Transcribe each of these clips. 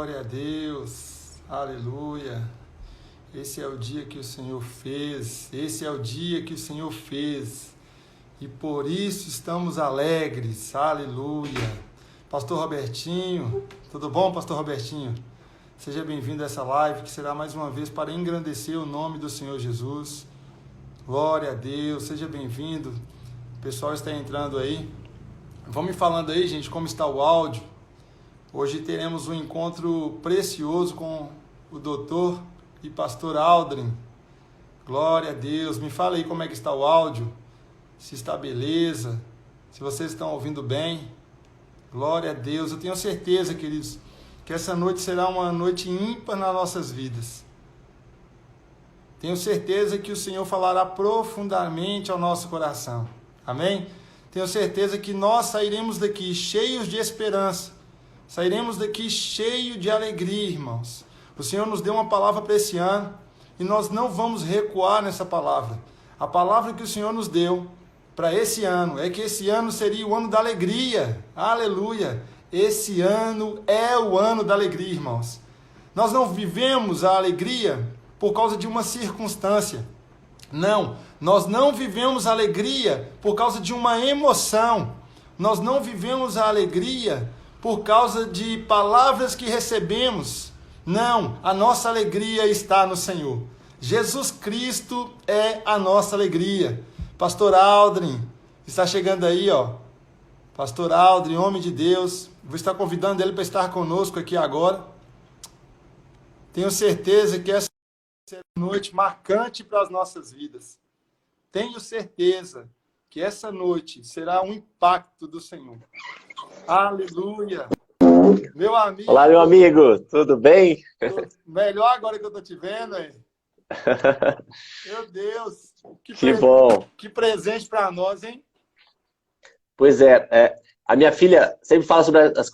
Glória a Deus, aleluia. Esse é o dia que o Senhor fez, esse é o dia que o Senhor fez, e por isso estamos alegres, aleluia. Pastor Robertinho, tudo bom, Pastor Robertinho? Seja bem-vindo a essa live, que será mais uma vez para engrandecer o nome do Senhor Jesus. Glória a Deus, seja bem-vindo. O pessoal está entrando aí. Vão me falando aí, gente, como está o áudio. Hoje teremos um encontro precioso com o doutor e pastor Aldrin. Glória a Deus. Me fala aí como é que está o áudio, se está beleza, se vocês estão ouvindo bem. Glória a Deus. Eu tenho certeza, queridos, que essa noite será uma noite ímpar nas nossas vidas. Tenho certeza que o Senhor falará profundamente ao nosso coração. Amém? Tenho certeza que nós sairemos daqui cheios de esperança. Sairemos daqui cheio de alegria, irmãos. O Senhor nos deu uma palavra para esse ano e nós não vamos recuar nessa palavra. A palavra que o Senhor nos deu para esse ano é que esse ano seria o ano da alegria. Aleluia! Esse ano é o ano da alegria, irmãos. Nós não vivemos a alegria por causa de uma circunstância. Não, nós não vivemos a alegria por causa de uma emoção. Nós não vivemos a alegria por causa de palavras que recebemos. Não, a nossa alegria está no Senhor. Jesus Cristo é a nossa alegria. Pastor Aldrin está chegando aí, ó. Pastor Aldrin, homem de Deus. Vou estar convidando ele para estar conosco aqui agora. Tenho certeza que essa será uma noite marcante para as nossas vidas. Tenho certeza que essa noite será um impacto do Senhor. Aleluia! Meu amigo... Olá, meu amigo, tudo bem? Melhor agora que eu tô te vendo, hein? Meu Deus! Que bom! Que presente para nós, hein? Pois é, a minha filha sempre fala sobre as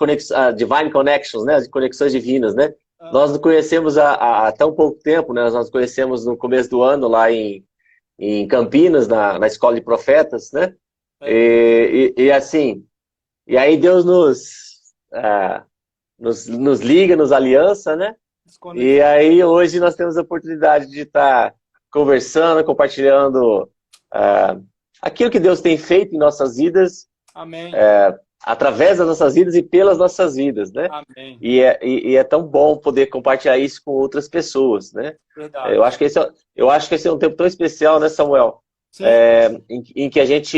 Divine Connections, né? As conexões divinas, né? Nós nos conhecemos há tão pouco tempo, né? Nós nos conhecemos no começo do ano lá em Campinas, na Escola de Profetas, né? Assim... E aí Deus nos liga, nos aliança, né? E aí hoje nós temos a oportunidade de estar conversando, compartilhando aquilo que Deus tem feito em nossas vidas. Amém. Através das nossas vidas e pelas nossas vidas, né? Amém. E é tão bom poder compartilhar isso com outras pessoas, né? Verdade. Eu acho que esse é um tempo tão especial, né, Samuel? Sim. Em que a gente...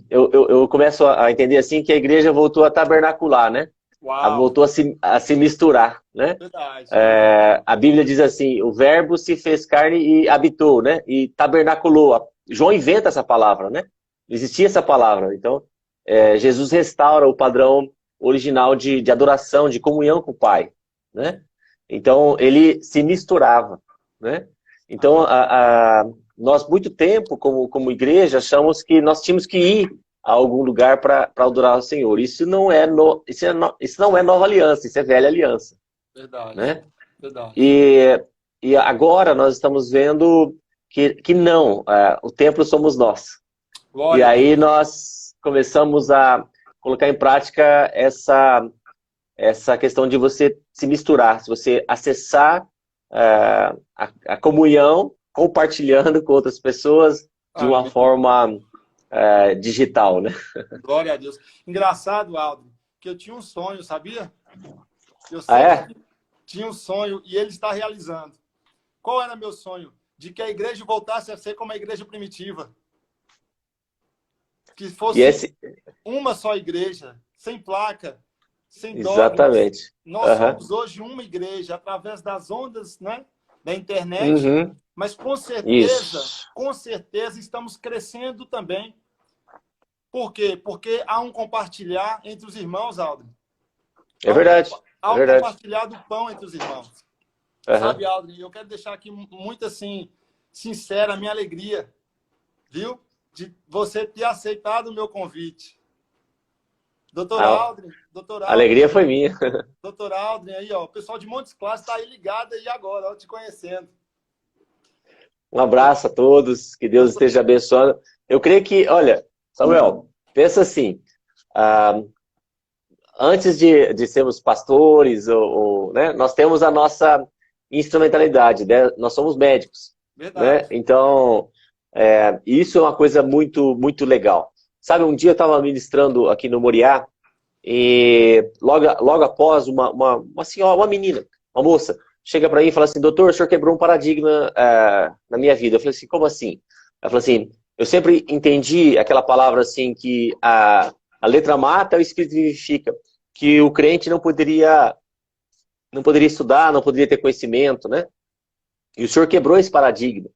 eu começo a entender assim que a igreja voltou a tabernacular, né? Uau. Voltou a se misturar, né? Verdade. A Bíblia diz assim, o verbo se fez carne e habitou, né? E tabernaculou. João inventa essa palavra, né? Existia essa palavra. Então, Jesus restaura o padrão original de adoração, de comunhão com o Pai, né? Então, ele se misturava, né? Então, nós, muito tempo, como igreja, achamos que nós tínhamos que ir a algum lugar para adorar o Senhor. Isso não é nova aliança, isso é velha aliança. Verdade. Né? Verdade. E agora nós estamos vendo que não, o templo somos nós. Glória. E aí nós começamos a colocar em prática essa questão de você se misturar, se você acessar a comunhão, compartilhando com outras pessoas de uma forma digital, né? Glória a Deus. Engraçado, Aldo, que eu tinha um sonho, sabia? Eu sempre tinha um sonho e ele está realizando. Qual era meu sonho? De que a igreja voltasse a ser como a igreja primitiva. Que fosse uma só igreja, sem placa, sem dogmas. Exatamente. Nós somos hoje uma igreja, através das ondas, né, da internet. Uhum. Mas com certeza estamos crescendo também. Por quê? Porque há um compartilhar entre os irmãos, Aldrin. É verdade. Há um compartilhar do pão entre os irmãos. Uhum. Sabe, Aldrin, eu quero deixar aqui muito assim, sincera a minha alegria, viu? De você ter aceitado o meu convite. Doutor Aldrin. A alegria foi minha. Doutor Aldrin, aí, ó, o pessoal de Montes Claros está aí ligado aí agora, ó, te conhecendo. Um abraço a todos, que Deus esteja abençoando. Eu creio que, olha, Samuel, pensa assim, antes de sermos pastores, né, nós temos a nossa instrumentalidade, né? Nós somos médicos. Verdade. Né? Então, isso é uma coisa muito, muito legal. Sabe, um dia eu estava ministrando aqui no Moriá, e logo após uma senhora, uma menina, uma moça, chega para mim e fala assim: doutor, o senhor quebrou um paradigma na minha vida. Eu falei assim: como assim? Ela falou assim: eu sempre entendi aquela palavra assim, que a letra mata, o espírito vivifica, que o crente não poderia estudar, não poderia ter conhecimento, né? E o senhor quebrou esse paradigma.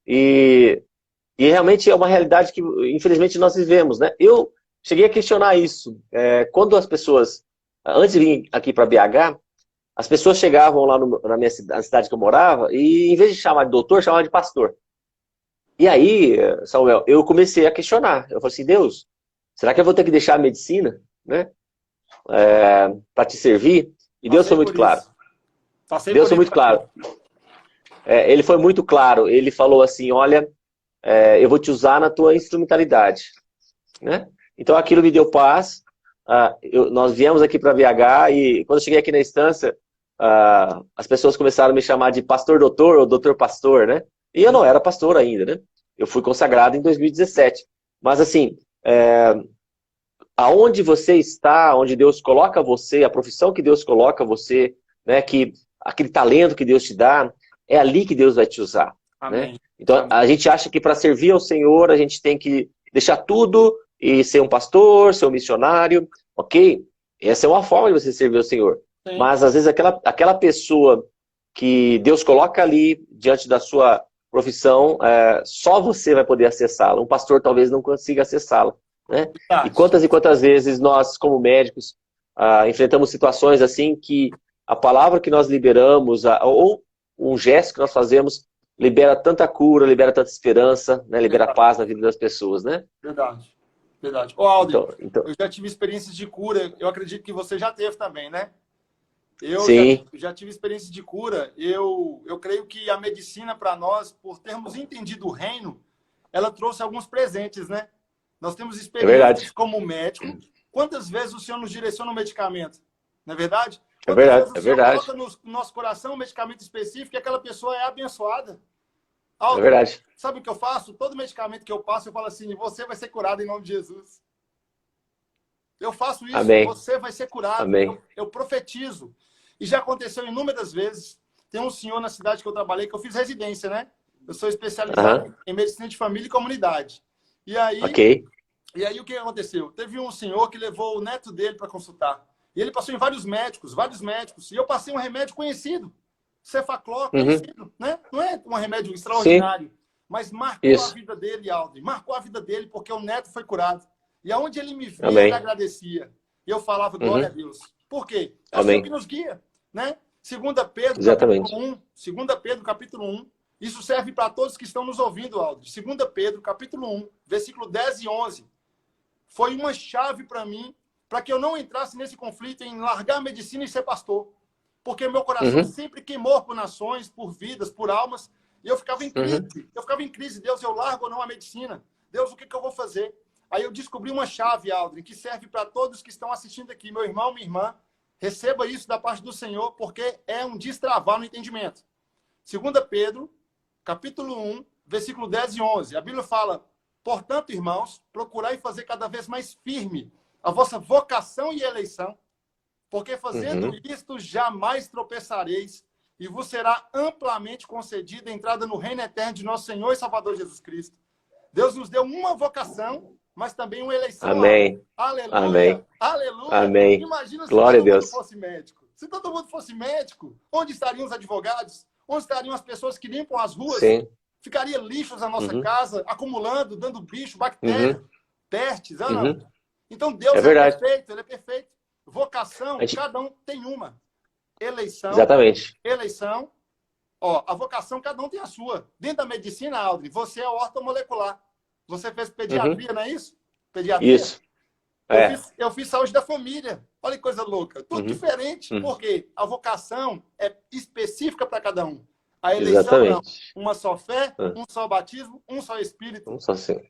E realmente é uma realidade que, infelizmente, nós vivemos, né? Eu cheguei a questionar isso. Quando as pessoas, antes de vir aqui para BH, as pessoas chegavam lá na cidade que eu morava e, em vez de chamar de doutor, chamavam de pastor. E aí, Samuel, eu comecei a questionar. Eu falei assim: Deus, será que eu vou ter que deixar a medicina, né? Para te servir? E Deus foi muito claro. Deus foi muito claro. Ele foi muito claro. Ele falou assim: olha, eu vou te usar na tua instrumentalidade, né? Então aquilo me deu paz. Nós viemos aqui para BH e quando eu cheguei aqui na instância, as pessoas começaram a me chamar de pastor doutor ou doutor pastor, né? E eu não era pastor ainda, né? Eu fui consagrado em 2017. Mas assim, aonde você está, onde Deus coloca você, a profissão que Deus coloca você, né? Que aquele talento que Deus te dá, é ali que Deus vai te usar. Amém. Né? Então, amém. A gente acha que para servir ao Senhor, a gente tem que deixar tudo e ser um pastor, ser um missionário, ok? Essa é uma forma de você servir ao Senhor. Sim. Mas, às vezes, aquela pessoa que Deus coloca ali diante da sua profissão, só você vai poder acessá-la. Um pastor talvez não consiga acessá-la. Né? E quantas vezes nós, como médicos, enfrentamos situações assim que a palavra que nós liberamos, ou um gesto que nós fazemos, libera tanta cura, libera tanta esperança, né? Libera verdade. Paz na vida das pessoas, né? Verdade, verdade. Ô, Aldo, então, eu já tive experiências de cura, eu acredito que você já teve também, né? Eu já tive experiências de cura. Eu creio que a medicina, para nós, por termos entendido o reino, ela trouxe alguns presentes, né? Nós temos experiências como médico. Quantas vezes o Senhor nos direciona um medicamento? Não é verdade? Quantas vezes o Senhor coloca no nosso coração um medicamento específico e aquela pessoa é abençoada? Aldo, verdade. Sabe o que eu faço? Todo medicamento que eu passo, eu falo assim: você vai ser curado em nome de Jesus. Eu faço isso, amém. Você vai ser curado. Amém. Eu profetizo. E já aconteceu inúmeras vezes. Tem um senhor na cidade que eu trabalhei, que eu fiz residência, né? Eu sou especializado em medicina de família e comunidade. E aí, o que aconteceu? Teve um senhor que levou o neto dele para consultar. E ele passou em vários médicos. E eu passei um remédio conhecido. Cefaclor, conhecido, né? Não é um remédio extraordinário. Sim. Mas marcou a vida dele, Aldo. Marcou a vida dele porque o neto foi curado. E aonde ele me via, ele agradecia. E eu falava: glória a Deus. Por quê? É o Senhor que nos guia, né? 2 Pedro, capítulo 1. Isso serve para todos que estão nos ouvindo, Aldo. 2 Pedro, capítulo 1, versículo 10 e 11. Foi uma chave para mim, para que eu não entrasse nesse conflito em largar a medicina e ser pastor. Porque meu coração sempre queimou por nações, por vidas, por almas. E eu ficava em crise. Eu ficava em crise. Deus, eu largo ou não a medicina? Deus, o que eu vou fazer? Aí eu descobri uma chave, Aldrin, que serve para todos que estão assistindo aqui. Meu irmão, minha irmã, receba isso da parte do Senhor, porque é um destravar no entendimento. 2 Pedro, capítulo 1, versículo 10 e 11. A Bíblia fala: portanto, irmãos, procurai fazer cada vez mais firme a vossa vocação e eleição, porque fazendo isto jamais tropeçareis e vos será amplamente concedida a entrada no reino eterno de nosso Senhor e Salvador Jesus Cristo. Deus nos deu uma vocação, mas também uma eleição. Amém. Aleluia. Amém. Aleluia. Amém. Imagina se Glória todo a mundo Deus. fosse médico. Se todo mundo fosse médico, onde estariam os advogados? Onde estariam as pessoas que limpam as ruas? Sim. Ficaria lixos na nossa casa, acumulando, dando bicho, bactéria, pestes. Não. Então Deus é perfeito, ele é perfeito. Vocação, cada um tem uma. Eleição. Exatamente. Eleição. Ó, a vocação, cada um tem a sua. Dentro da medicina, Aldrin, você é ortomolecular. Você fez pediatria, não é isso? Pediatria? Isso. Eu fiz saúde da família. Olha que coisa louca. Tudo diferente, porque a vocação é específica para cada um. A eleição não. Exatamente. Uma só fé, um só batismo, um só Espírito. Um só Senhor.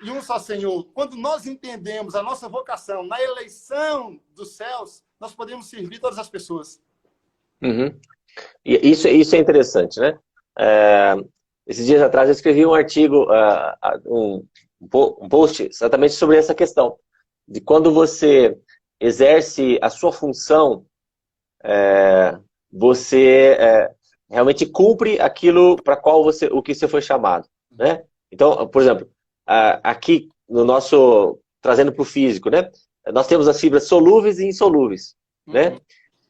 E um só Senhor. Quando nós entendemos a nossa vocação na eleição dos céus, nós podemos servir todas as pessoas. Uhum. E isso é interessante, né? Esses dias atrás eu escrevi um artigo, um post exatamente sobre essa questão. De quando você exerce a sua função, você realmente cumpre aquilo para o que você foi chamado, né? Então, por exemplo, aqui no nosso, trazendo para o físico, né? Nós temos as fibras solúveis e insolúveis, né?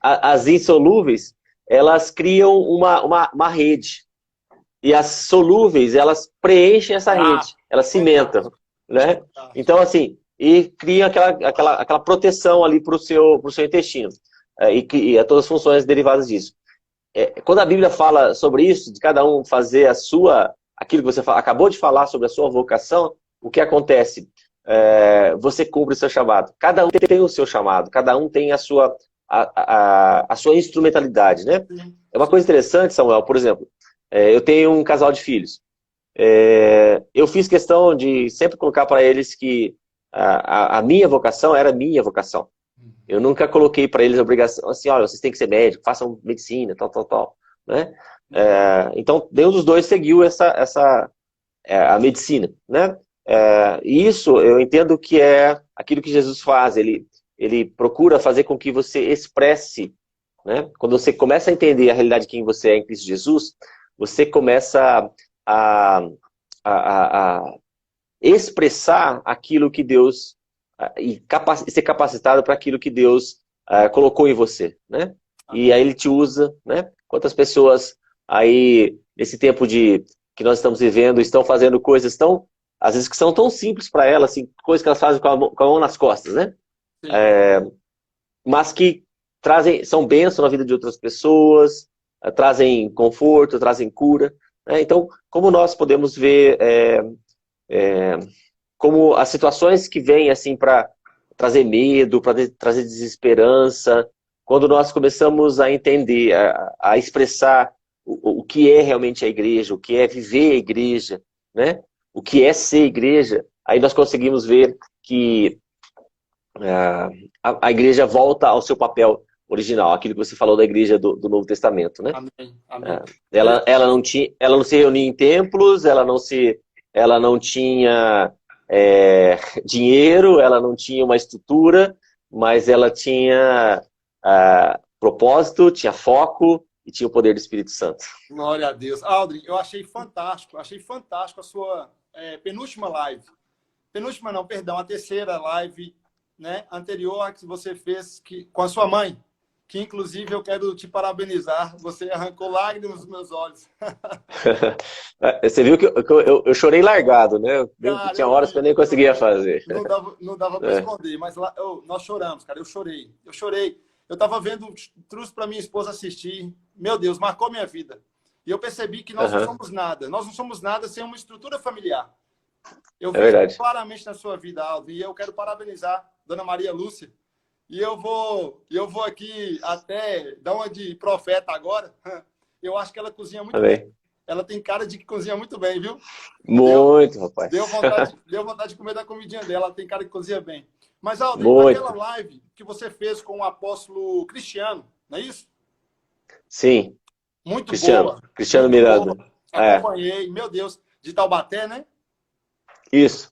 As insolúveis, elas criam uma rede. E as solúveis, elas preenchem essa rede, elas cimentam, né? Então, assim, e criam aquela proteção ali para o seu intestino. E todas as funções derivadas disso. Quando a Bíblia fala sobre isso, de cada um fazer aquilo que você acabou de falar sobre a sua vocação, o que acontece? Você cumpre o seu chamado. Cada um tem o seu chamado, cada um tem a sua instrumentalidade, né? É uma coisa interessante, Samuel, por exemplo, eu tenho um casal de filhos. Eu fiz questão de sempre colocar para eles que a minha vocação era minha vocação. Eu nunca coloquei para eles a obrigação, assim, olha, vocês têm que ser médico, façam medicina, tal, né? Então, nenhum dos dois seguiu a medicina, né? E isso eu entendo que é aquilo que Jesus faz, ele procura fazer com que você expresse, né? Quando você começa a entender a realidade de quem você é em Cristo Jesus, você começa a expressar aquilo que Deus, e ser capacitado para aquilo que Deus colocou em você, né? E aí ele te usa, né? Quantas pessoas aí, nesse tempo que nós estamos vivendo, estão fazendo coisas às vezes que são tão simples para elas, assim, coisas que elas fazem com a mão nas costas, né? Mas que são bênçãos na vida de outras pessoas, trazem conforto, trazem cura, né? Então, como nós podemos ver como as situações que vêm assim para trazer medo, para trazer desesperança, quando nós começamos a entender, a expressar o que é realmente a igreja, o que é viver a igreja, né? O que é ser igreja, aí nós conseguimos ver que a igreja volta ao seu papel original, aquilo que você falou da igreja do Novo Testamento, né? Amém. Ela não se reunia em templos, ela não tinha dinheiro, ela não tinha uma estrutura, mas ela tinha propósito, tinha foco e tinha o poder do Espírito Santo. Glória a Deus. Aldrin, eu achei fantástico a sua penúltima live. Penúltima não, perdão, a terceira live, né, anterior à que você fez com a sua mãe, que inclusive eu quero te parabenizar, você arrancou lágrimas dos meus olhos. Você viu que eu chorei largado, né? Cara, tinha horas que eu nem conseguia fazer. Não dava para esconder, mas lá, nós choramos, cara, eu chorei. Eu estava vendo, trouxe para minha esposa assistir, meu Deus, marcou minha vida. E eu percebi que nós não somos nada sem uma estrutura familiar. Eu vejo claramente na sua vida, Aldo, e eu quero parabenizar Dona Maria Lúcia. E eu vou aqui até dar uma de profeta agora. Eu acho que ela cozinha muito bem. Ela tem cara de que cozinha muito bem, viu? Muito, rapaz. Deu vontade de comer da comidinha dela. Ela tem cara de que cozinha bem. Mas, Aldo, aquela live que você fez com o apóstolo Cristiano, não é isso? Sim. Muito boa. Cristiano muito Miranda. Boa. Acompanhei. Meu Deus. De Taubaté, né? Isso.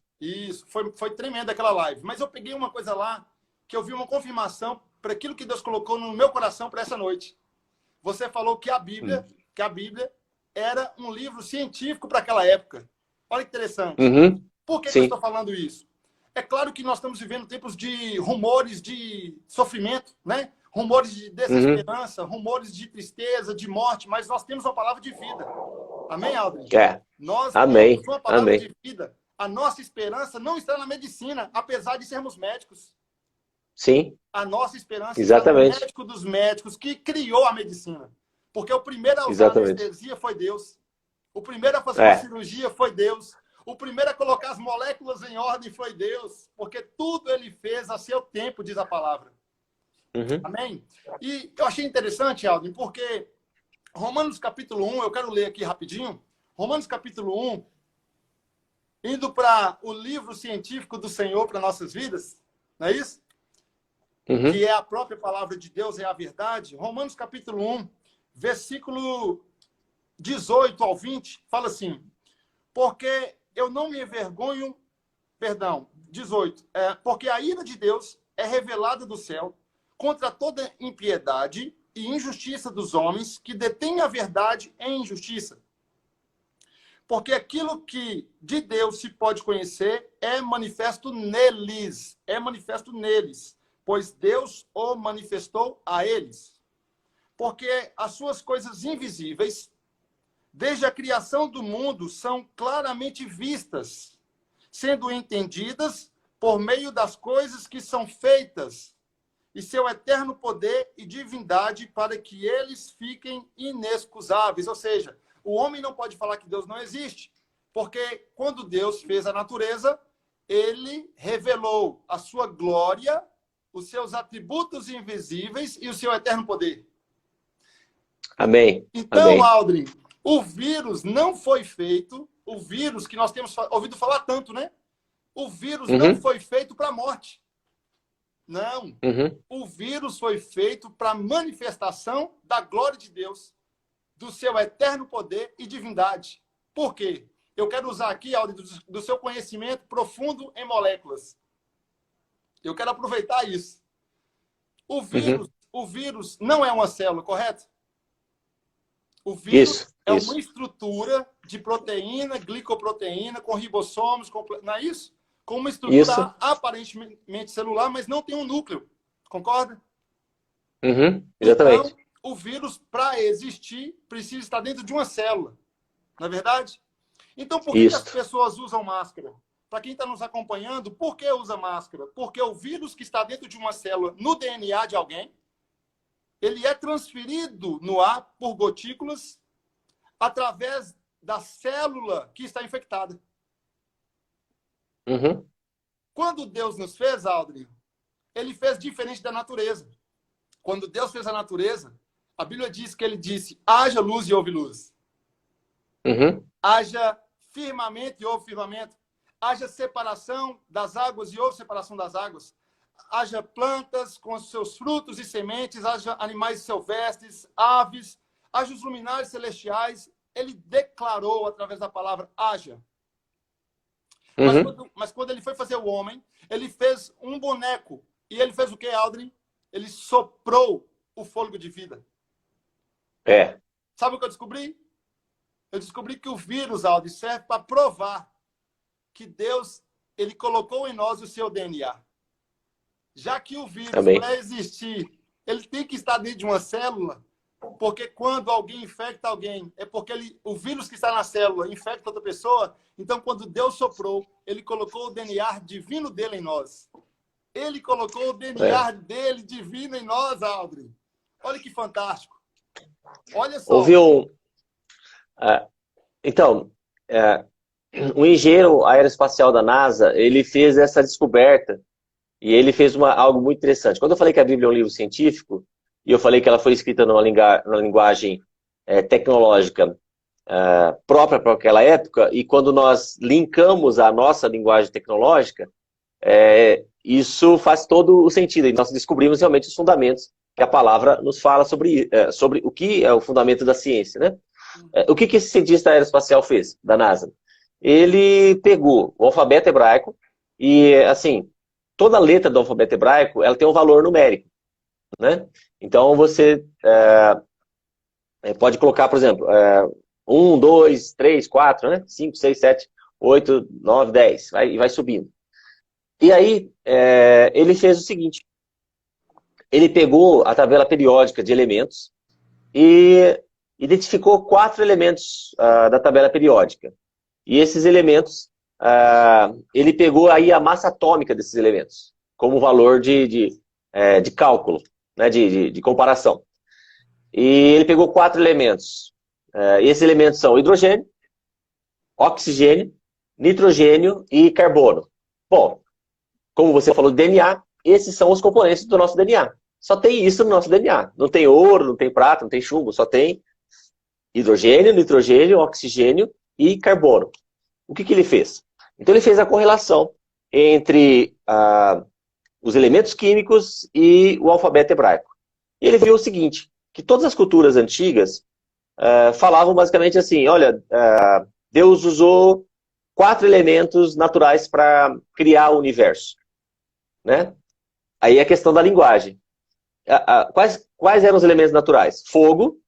Foi tremenda aquela live. Mas eu peguei uma coisa lá que eu vi uma confirmação para aquilo que Deus colocou no meu coração para essa noite. Você falou que a Bíblia era um livro científico para aquela época. Olha que interessante. Por que eu estou falando isso? É claro que nós estamos vivendo tempos de rumores de sofrimento, né? Rumores de desesperança, rumores de tristeza, de morte, mas nós temos uma palavra de vida. Amém, Aldrin? Nós temos uma palavra de vida. A nossa esperança não está na medicina, apesar de sermos médicos. Sim. A nossa esperança está no médico dos médicos que criou a medicina. Porque o primeiro a usar a anestesia foi Deus. O primeiro a fazer uma cirurgia foi Deus. O primeiro a colocar as moléculas em ordem foi Deus. Porque tudo ele fez a seu tempo, diz a palavra. Amém? E eu achei interessante, Aldrin, porque Romanos capítulo 1, eu quero ler aqui rapidinho. Romanos capítulo 1, indo para o livro científico do Senhor para nossas vidas, não é isso? Uhum. Que é a própria palavra de Deus, é a verdade. Romanos capítulo 1, versículo 18 ao 20, fala assim: porque eu não me envergonho, perdão, 18, porque a ira de Deus é revelada do céu contra toda impiedade e injustiça dos homens que detêm a verdade em injustiça. Porque aquilo que de Deus se pode conhecer é manifesto neles, pois Deus o manifestou a eles. Porque as suas coisas invisíveis, desde a criação do mundo, são claramente vistas, sendo entendidas por meio das coisas que são feitas, e seu eterno poder e divindade para que eles fiquem inexcusáveis. Ou seja, o homem não pode falar que Deus não existe, porque quando Deus fez a natureza, ele revelou a sua glória, os seus atributos invisíveis e o seu eterno poder. Amém. Então, Amém. Aldrin, o vírus não foi feito, o vírus que nós temos ouvido falar tanto, né? O vírus não foi feito para a morte. Não. O vírus foi feito para a manifestação da glória de Deus, do seu eterno poder e divindade. Por quê? Eu quero usar aqui, Aldrin, do seu conhecimento profundo em moléculas. Eu quero aproveitar isso. O vírus não é uma célula, correto? O vírus é uma estrutura de proteína, glicoproteína, com ribossomos, não é isso? Com uma estrutura aparentemente celular, mas não tem um núcleo. Concorda? Exatamente. Então, o vírus, para existir, precisa estar dentro de uma célula. Não é verdade? Então, por que as pessoas usam máscara? Para quem está nos acompanhando, por que usa máscara? Porque o vírus que está dentro de uma célula, no DNA de alguém, ele é transferido no ar por gotículas através da célula que está infectada. Quando Deus nos fez, Aldrin, ele fez diferente da natureza. Quando Deus fez a natureza, a Bíblia diz que ele disse: haja luz e houve luz. Haja firmamento e houve firmamento. Haja separação das águas e houve separação das águas. Haja plantas com os seus frutos e sementes, haja animais silvestres, aves, haja os luminares celestiais. Ele declarou através da palavra haja. Mas quando ele foi fazer o homem, ele fez um boneco. E ele fez o que, Aldrin? Ele soprou o fôlego de vida. Sabe o que eu descobri? Eu descobri que o vírus, Aldrin, serve para provar que Deus, ele colocou em nós o seu DNA. Já que o vírus, para existir, ele tem que estar dentro de uma célula, porque quando alguém infecta alguém, é porque o vírus que está na célula infecta outra pessoa. Então, quando Deus soprou, ele colocou o DNA divino dele em nós. Ele colocou o DNA dele divino em nós, Aldrin. Olha que fantástico. Olha só. Então, o engenheiro aeroespacial da NASA, ele fez essa descoberta e ele fez algo muito interessante. Quando eu falei que a Bíblia é um livro científico, e eu falei que ela foi escrita numa linguagem tecnológica própria para aquela época, e quando nós linkamos a nossa linguagem tecnológica, isso faz todo o sentido. E nós descobrimos realmente os fundamentos que a palavra nos fala sobre o que é o fundamento da ciência, né? O que esse cientista aeroespacial fez, da NASA? Ele pegou o alfabeto hebraico e, assim, toda letra do alfabeto hebraico, ela tem um valor numérico, né? Então, você pode colocar, por exemplo, 1, 2, 3, 4, né? 5, 6, 7, 8, 9, 10, e vai subindo. E aí, ele fez o seguinte, ele pegou a tabela periódica de elementos e identificou 4 elementos da tabela periódica. E esses elementos, ele pegou aí a massa atômica desses elementos, como valor de cálculo, né, de comparação. E ele pegou 4 elementos. E esses elementos são hidrogênio, oxigênio, nitrogênio e carbono. Bom, como você falou de DNA, esses são os componentes do nosso DNA. Só tem isso no nosso DNA. Não tem ouro, não tem prata, não tem chumbo, só tem hidrogênio, nitrogênio, oxigênio e carbono. O que ele fez? Então ele fez a correlação entre os elementos químicos e o alfabeto hebraico. E ele viu o seguinte, que todas as culturas antigas falavam basicamente assim, olha, Deus usou 4 elementos naturais para criar o universo. Né? Aí é a questão da linguagem. Quais eram os elementos naturais? Fogo.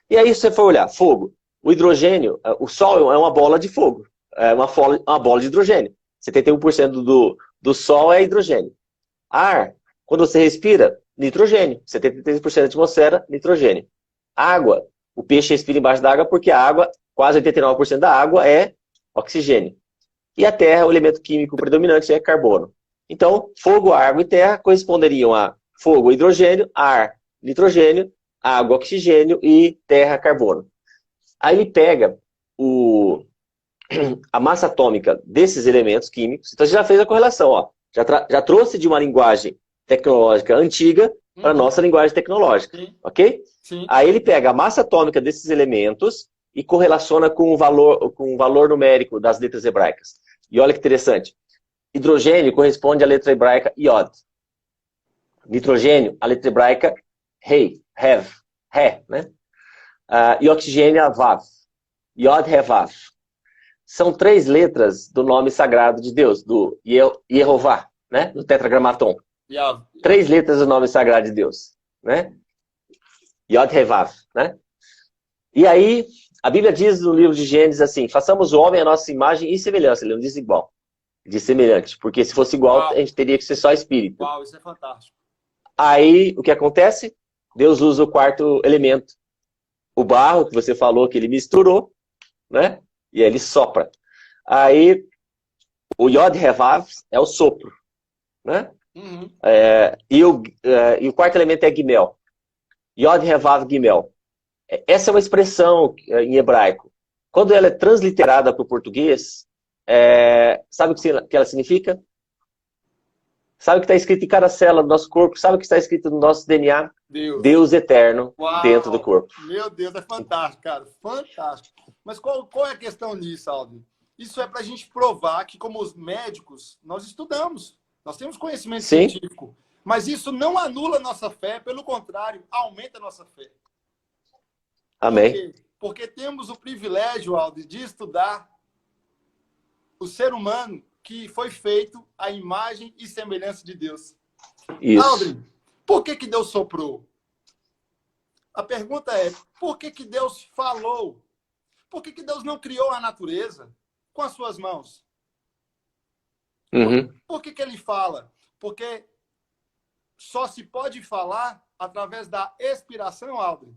E aí, se você for olhar, fogo. O hidrogênio, o Sol é uma bola de fogo. É uma bola de hidrogênio. 71% do Sol é hidrogênio. Ar, quando você respira, nitrogênio. 73% da atmosfera, nitrogênio. Água, o peixe respira embaixo da água porque a água, quase 89% da água é oxigênio. E a terra, o elemento químico predominante é carbono. Então, fogo, água e terra corresponderiam a fogo, hidrogênio, ar, nitrogênio, água, oxigênio e terra, carbono. Aí ele pega a massa atômica desses elementos químicos. Então, você já fez a correlação, ó. Já trouxe de uma linguagem tecnológica antiga para a nossa linguagem tecnológica, ok? Sim. Aí ele pega a massa atômica desses elementos e correlaciona com o valor numérico das letras hebraicas. E olha que interessante. Hidrogênio corresponde à letra hebraica Yod. Nitrogênio, a letra hebraica Rei, Hev, Ré, né? E oxigênio, a Vav. Yod, He, Vav. São 3 letras do nome sagrado de Deus, do Yehová, né? Do Tetragramaton. 3 letras do nome sagrado de Deus, né? Yod, He, Vav, né? E aí, a Bíblia diz no livro de Gênesis assim, façamos o homem a nossa imagem e semelhança. Ele não diz igual, diz semelhante. Porque se fosse igual, a gente teria que ser só espírito. Uau, isso é fantástico. Aí, o que acontece? Deus usa o 4º elemento. O barro, que você falou que ele misturou, né? E aí ele sopra. Aí, o Yod Revav é o sopro, né? Uhum. E o 4º elemento é Gimel. Yod Revav Gimel. Essa é uma expressão em hebraico. Quando ela é transliterada para o português, sabe o que ela significa? Sabe o que está escrito em cada célula do nosso corpo? Sabe o que está escrito no nosso DNA? Deus eterno. Uau, dentro do corpo. Meu Deus, é fantástico, cara. Fantástico. Mas qual é a questão nisso, Aldo? Isso é para a gente provar que, como os médicos, nós estudamos. Nós temos conhecimento científico. Mas isso não anula a nossa fé. Pelo contrário, aumenta a nossa fé. Amém. Por quê? Porque temos o privilégio, Aldo, de estudar o ser humano que foi feito à imagem e semelhança de Deus. Isso. Aldrin, por que Deus soprou? A pergunta é, por que Deus falou? Por que Deus não criou a natureza com as suas mãos? Uhum. Por que ele fala? Porque só se pode falar através da expiração, Aldrin.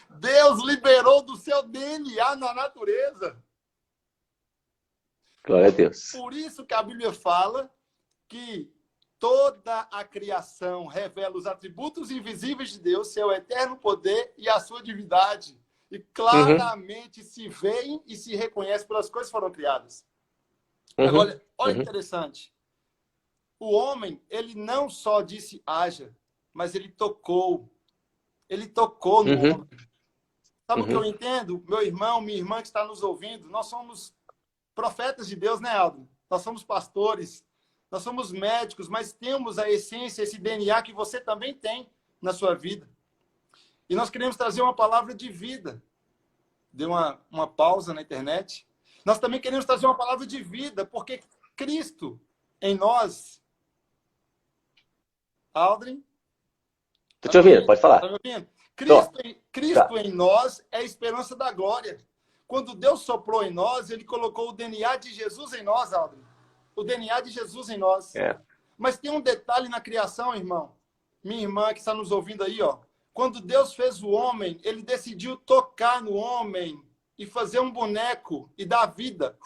Deus liberou do seu DNA na natureza. Glória a Deus. Por isso que a Bíblia fala que toda a criação revela os atributos invisíveis de Deus, seu eterno poder e a sua divindade. E claramente se veem e se reconhecem pelas coisas que foram criadas. Agora, olha que interessante. O homem, ele não só disse haja, mas ele tocou. Ele tocou no homem. Sabe o que eu entendo? Meu irmão, minha irmã que está nos ouvindo, nós somos profetas de Deus, né, Aldo? Nós somos pastores, nós somos médicos, mas temos a essência, esse DNA que você também tem na sua vida. E nós queremos trazer uma palavra de vida. Deu uma pausa na internet. Nós também queremos trazer uma palavra de vida, porque Cristo em nós... Aldrin? Estou te ouvindo, pode falar. Está me ouvindo? Cristo em nós é a esperança da glória. Quando Deus soprou em nós, ele colocou o DNA de Jesus em nós, Aldrin. O DNA de Jesus em nós. Mas tem um detalhe na criação, irmão. Minha irmã que está nos ouvindo aí, ó. Quando Deus fez o homem, ele decidiu tocar no homem e fazer um boneco e dar vida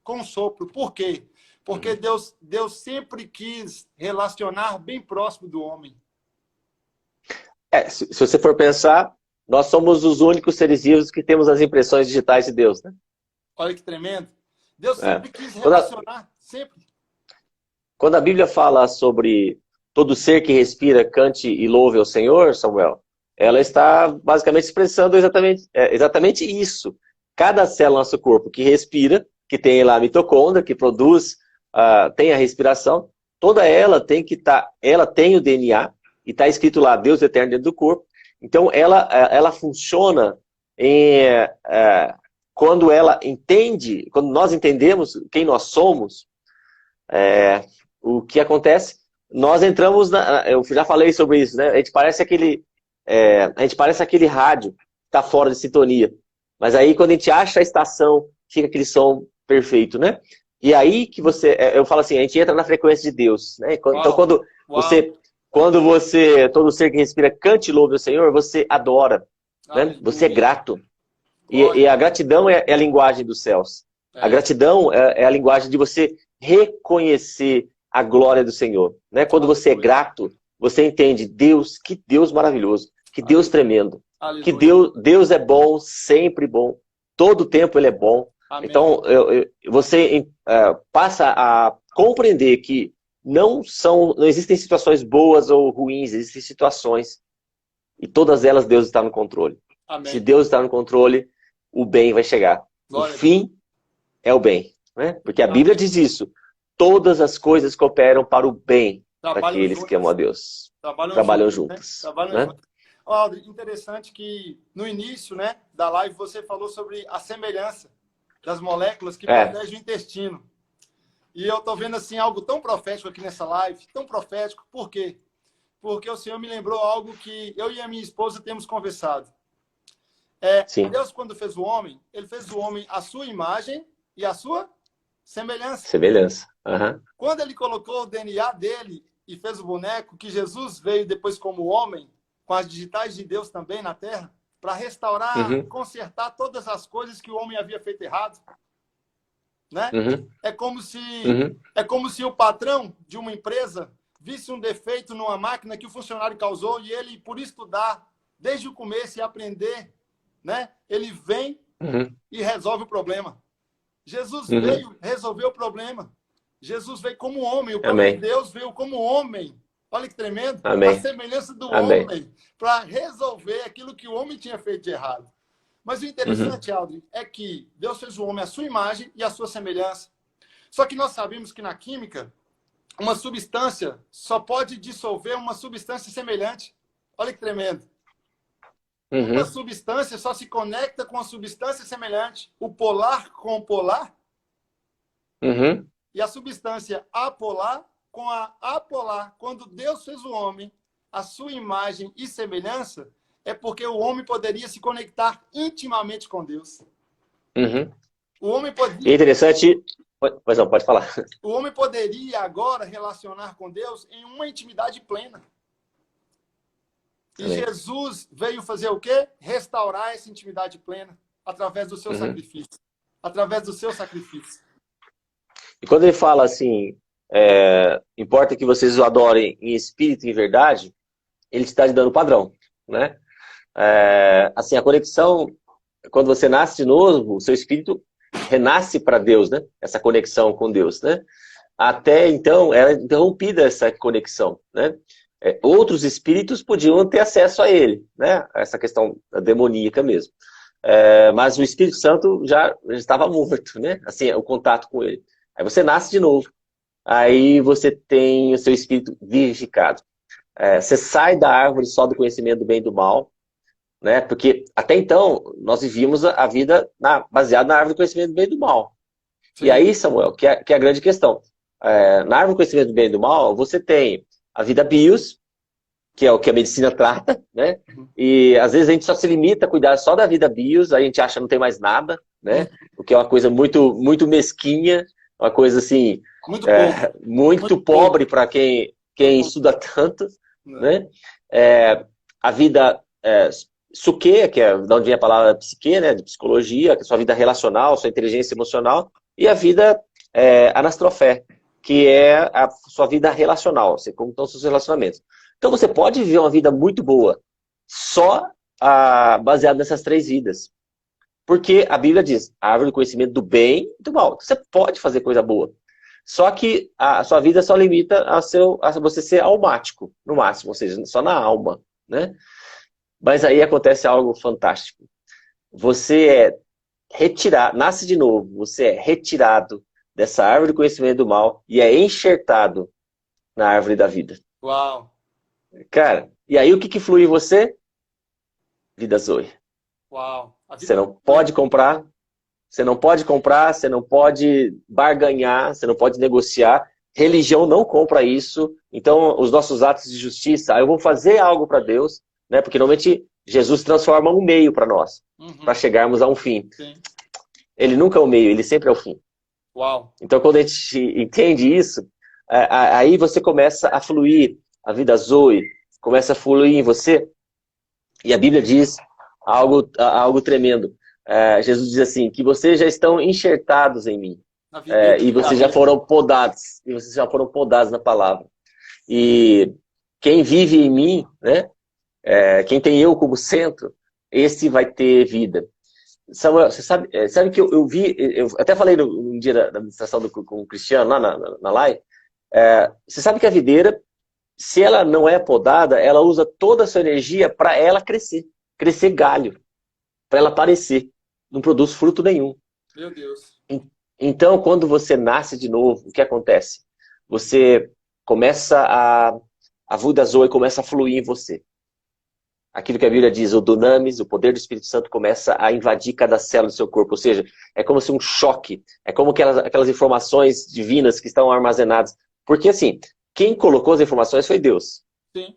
com um sopro. Por quê? Porque Deus sempre quis relacionar bem próximo do homem. Se você for pensar, nós somos os únicos seres vivos que temos as impressões digitais de Deus, né? Olha que tremendo. Deus sempre quis relacionar, sempre. Quando a Bíblia fala sobre todo ser que respira, cante e louve ao Senhor, Samuel, ela está basicamente expressando exatamente isso. Cada célula do nosso corpo que respira, que tem lá a mitocôndria, que produz, tem a respiração, toda ela tem ela tem o DNA, e está escrito lá, Deus eterno dentro do corpo. Então, ela funciona quando ela entende, quando nós entendemos quem nós somos, o que acontece, nós entramos, eu já falei sobre isso, né? A gente parece aquele rádio que está fora de sintonia. Mas aí, quando a gente acha a estação, fica aquele som perfeito, né? E aí que eu falo assim, a gente entra na frequência de Deus, né? Então, quando você, todo ser que respira, cante e louve o Senhor, você adora, né? Você é grato. E a gratidão é a linguagem dos céus. A gratidão é a linguagem de você reconhecer a glória do Senhor, né? Quando você é grato, você entende, Deus, que Deus maravilhoso, que Deus tremendo, que Deus é bom, sempre bom, todo tempo Ele é bom. Amém. Então, você passa a compreender que não existem situações boas ou ruins, existem situações, e todas elas Deus está no controle. Amém. Se Deus está no controle, o bem vai chegar. Glória o fim é o bem, né? Porque a Bíblia diz isso. Todas as coisas cooperam para o bem daqueles que amam a Deus. Trabalham juntas. Né? Trabalham juntas. Aldri, interessante que no início, né, da live você falou sobre a semelhança das moléculas que protegem o intestino. E eu estou vendo assim algo tão profético aqui nessa live, tão profético. Por quê? Porque o Senhor me lembrou algo que eu e a minha esposa temos conversado. Deus, quando fez o homem, Ele fez o homem à sua imagem e à sua semelhança. Uhum. Quando Ele colocou o DNA dele e fez o boneco, que Jesus veio depois como homem, com as digitais de Deus também na Terra, para restaurar, consertar todas as coisas que o homem havia feito errado. Né? É como se o patrão de uma empresa visse um defeito numa máquina que o funcionário causou e ele, por estudar desde o começo e aprender, né? Ele vem e resolve o problema. Jesus veio resolver o problema. Jesus veio como homem. O próprio Deus veio como homem. Olha que tremendo. Amém. A semelhança do homem para resolver aquilo que o homem tinha feito de errado. Mas o interessante, Aldri, é que Deus fez o homem à sua imagem e à sua semelhança. Só que nós sabemos que na química, uma substância só pode dissolver uma substância semelhante. Olha que tremendo. Uma substância só se conecta com a substância semelhante. O polar com o polar. E a substância apolar com a apolar. Quando Deus fez o homem, a sua imagem e semelhança, é porque o homem poderia se conectar intimamente com Deus. O homem poderia... É interessante... Pois não, pode falar. O homem poderia agora relacionar com Deus em uma intimidade plena. E Jesus veio fazer o quê? Restaurar essa intimidade plena através do seu sacrifício. Através do seu sacrifício. E quando ele fala assim, importa que vocês o adorem em espírito e em verdade, ele está te dando o padrão, né? Assim, a conexão, quando você nasce de novo, o seu espírito renasce para Deus, né? Essa conexão com Deus, né? Até então, era interrompida essa conexão, né? Outros espíritos podiam ter acesso a ele, né? Essa questão demoníaca mesmo. Mas o Espírito Santo já estava morto, né? Assim, o contato com ele. Aí você nasce de novo. Aí você tem o seu espírito vivificado. Você sai da árvore só do conhecimento do bem e do mal, né? Porque até então nós vivíamos a vida baseada na árvore do conhecimento do bem e do mal. Sim. E aí, Samuel, que é a grande questão. Na árvore do conhecimento do bem e do mal, você tem a vida bios, que é o que a medicina trata, né? E às vezes a gente só se limita a cuidar só da vida bios, aí a gente acha que não tem mais nada, né? O que é uma coisa muito, muito mesquinha, uma coisa assim, muito pobre para quem estuda tanto, né? A vida suque, que é de onde vem a palavra psique, né? De psicologia, que é a sua vida relacional, sua inteligência emocional, e a vida anastrofé, que é a sua vida relacional, como estão os seus relacionamentos. Então você pode viver uma vida muito boa, só baseado nessas três vidas. Porque a Bíblia diz, a árvore do conhecimento do bem e do mal. Você pode fazer coisa boa. Só que a sua vida só limita a você ser almático, no máximo, ou seja, só na alma, né? Mas aí acontece algo fantástico. Você é retirado, nasce de novo, você é retirado dessa árvore do conhecimento do mal e é enxertado na árvore da vida. Uau! Cara, e aí o que flui em você? Vida Zoe. Uau! Você não pode comprar, você não pode comprar, você não pode barganhar, você não pode negociar. Religião não compra isso. Então, os nossos atos de justiça, eu vou fazer algo para Deus, né? Porque normalmente Jesus transforma um meio para nós, para chegarmos a um fim. Sim. Ele nunca é o meio, ele sempre é o fim. Uau! Então, quando a gente entende isso, aí você começa a fluir, a vida Zoe começa a fluir em você. E a Bíblia diz algo tremendo. Jesus diz assim, que vocês já estão enxertados em mim. E vocês já foram podados. E vocês já foram podados na palavra. E quem vive em mim, né? Quem tem eu como centro, esse vai ter vida. Samuel, você sabe que eu vi, eu até falei um dia da administração com o Cristiano, lá na live, você sabe que a videira, se ela não é podada, ela usa toda a sua energia para ela crescer galho, para ela aparecer, não produz fruto nenhum. Meu Deus. Então, quando você nasce de novo, o que acontece? Você começa a vida Zoe começa a fluir em você. Aquilo que a Bíblia diz, o dunamis, o poder do Espírito Santo começa a invadir cada célula do seu corpo. Ou seja, é como se um choque. É como aquelas informações divinas que estão armazenadas. Porque assim, quem colocou as informações foi Deus. Sim.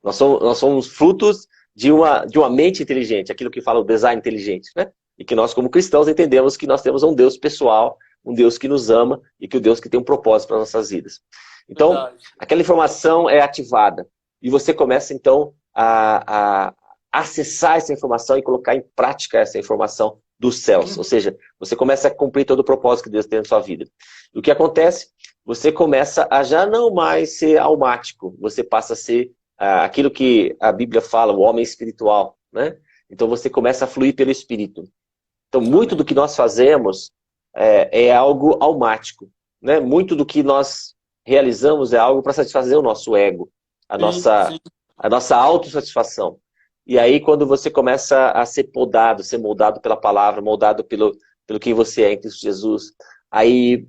Nós somos frutos de uma mente inteligente. Aquilo que fala o design inteligente, né? E que nós, como cristãos, entendemos que nós temos um Deus pessoal, um Deus que nos ama e que o Deus que tem um propósito para nossas vidas. Então, verdade, aquela informação é ativada. E você começa, então, a acessar essa informação e colocar em prática essa informação dos céus. Ou seja, você começa a cumprir todo o propósito que Deus tem na sua vida. E o que acontece? Você começa a já não mais ser almático. Você passa a ser aquilo que a Bíblia fala, o homem espiritual, né? Então você começa a fluir pelo Espírito. Então muito do que nós fazemos é algo almático, né? Muito do que nós realizamos é algo para satisfazer o nosso ego, a nossa autossatisfação. E aí quando você começa a ser podado, ser moldado pela palavra, moldado pelo que você é em Cristo Jesus, aí,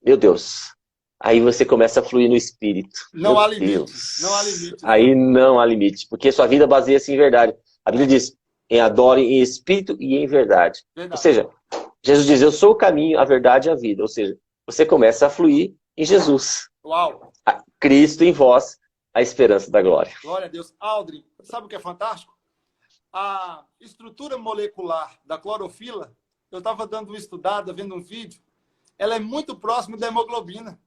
meu Deus, aí você começa a fluir no Espírito. Não há limite. Não há limite. Aí não há limite, porque sua vida baseia-se em verdade. A Bíblia diz, adore em espírito e em verdade. Ou seja, Jesus diz, eu sou o caminho, a verdade e a vida. Ou seja, você começa a fluir em Jesus. Uau! Cristo em vós, a esperança da glória. Glória a Deus. Aldrin, sabe o que é fantástico? A estrutura molecular da clorofila, eu estava dando uma estudada, vendo um vídeo, ela é muito próxima da hemoglobina.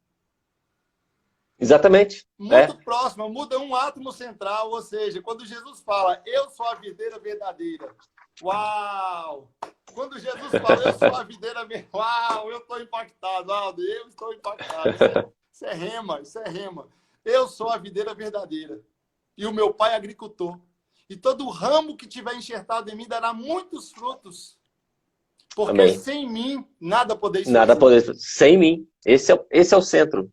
Exatamente. Muito próxima, muda um átomo central, ou seja, quando Jesus fala, eu sou a videira verdadeira. Uau! Quando Jesus fala, eu sou a videira verdadeira. Uau, eu estou impactado, Aldo, eu estou impactado. Isso é rema, isso é rema. Eu sou a videira verdadeira. E o meu pai é agricultor. E todo ramo que tiver enxertado em mim dará muitos frutos. Porque Amém. Sem mim, nada podeis fazer. Nada podeis fazer. Sem mim. Esse é o centro.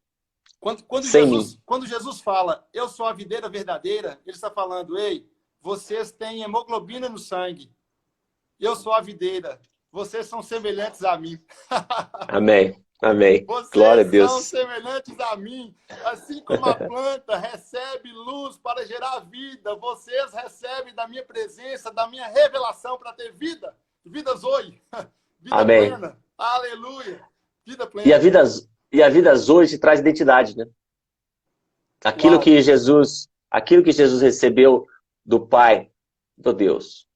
Quando Jesus fala, eu sou a videira verdadeira, ele está falando, ei, vocês têm hemoglobina no sangue. Eu sou a videira. Vocês são semelhantes a mim. Amém. Amém. Vocês Glória a Deus. são semelhantes a mim. Assim como a planta recebe luz para gerar vida, vocês recebem da minha presença, da minha revelação para ter vida. Vida Zoe. Vida Amém. plena. Aleluia. Vida plena. E a vida Zoe te traz identidade, né? Aquilo que Jesus recebeu do Pai, do Deus.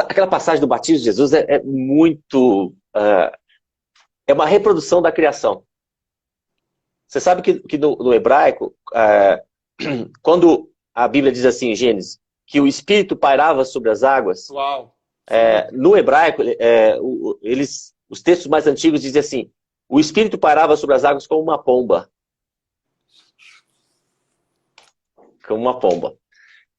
Aquela passagem do batismo de Jesus é muito... é uma reprodução da criação. Você sabe que no hebraico, quando a Bíblia diz assim, em Gênesis, que o Espírito pairava sobre as águas, no hebraico, os textos mais antigos dizem assim, o Espírito pairava sobre as águas como uma pomba. Como uma pomba.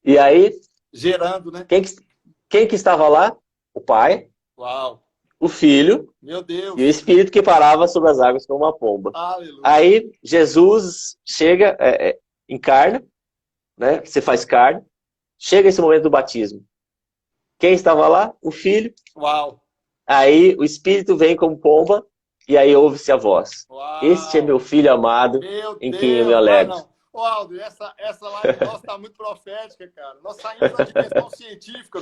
E aí... Gerando, né? Quem que estava lá? O Pai. Uau. o Filho Meu Deus. e o Espírito que parava sobre as águas como uma pomba. Aleluia. Aí Jesus chega, encarna, né? Você faz carne. Chega esse momento do batismo. Quem estava lá? O Filho. Uau. Aí o Espírito vem como pomba e aí ouve-se a voz. Uau. Este é meu Filho amado, em quem eu me alegro. Ô, Aldo, essa live nossa está muito profética, cara. Nós saímos da dimensão científica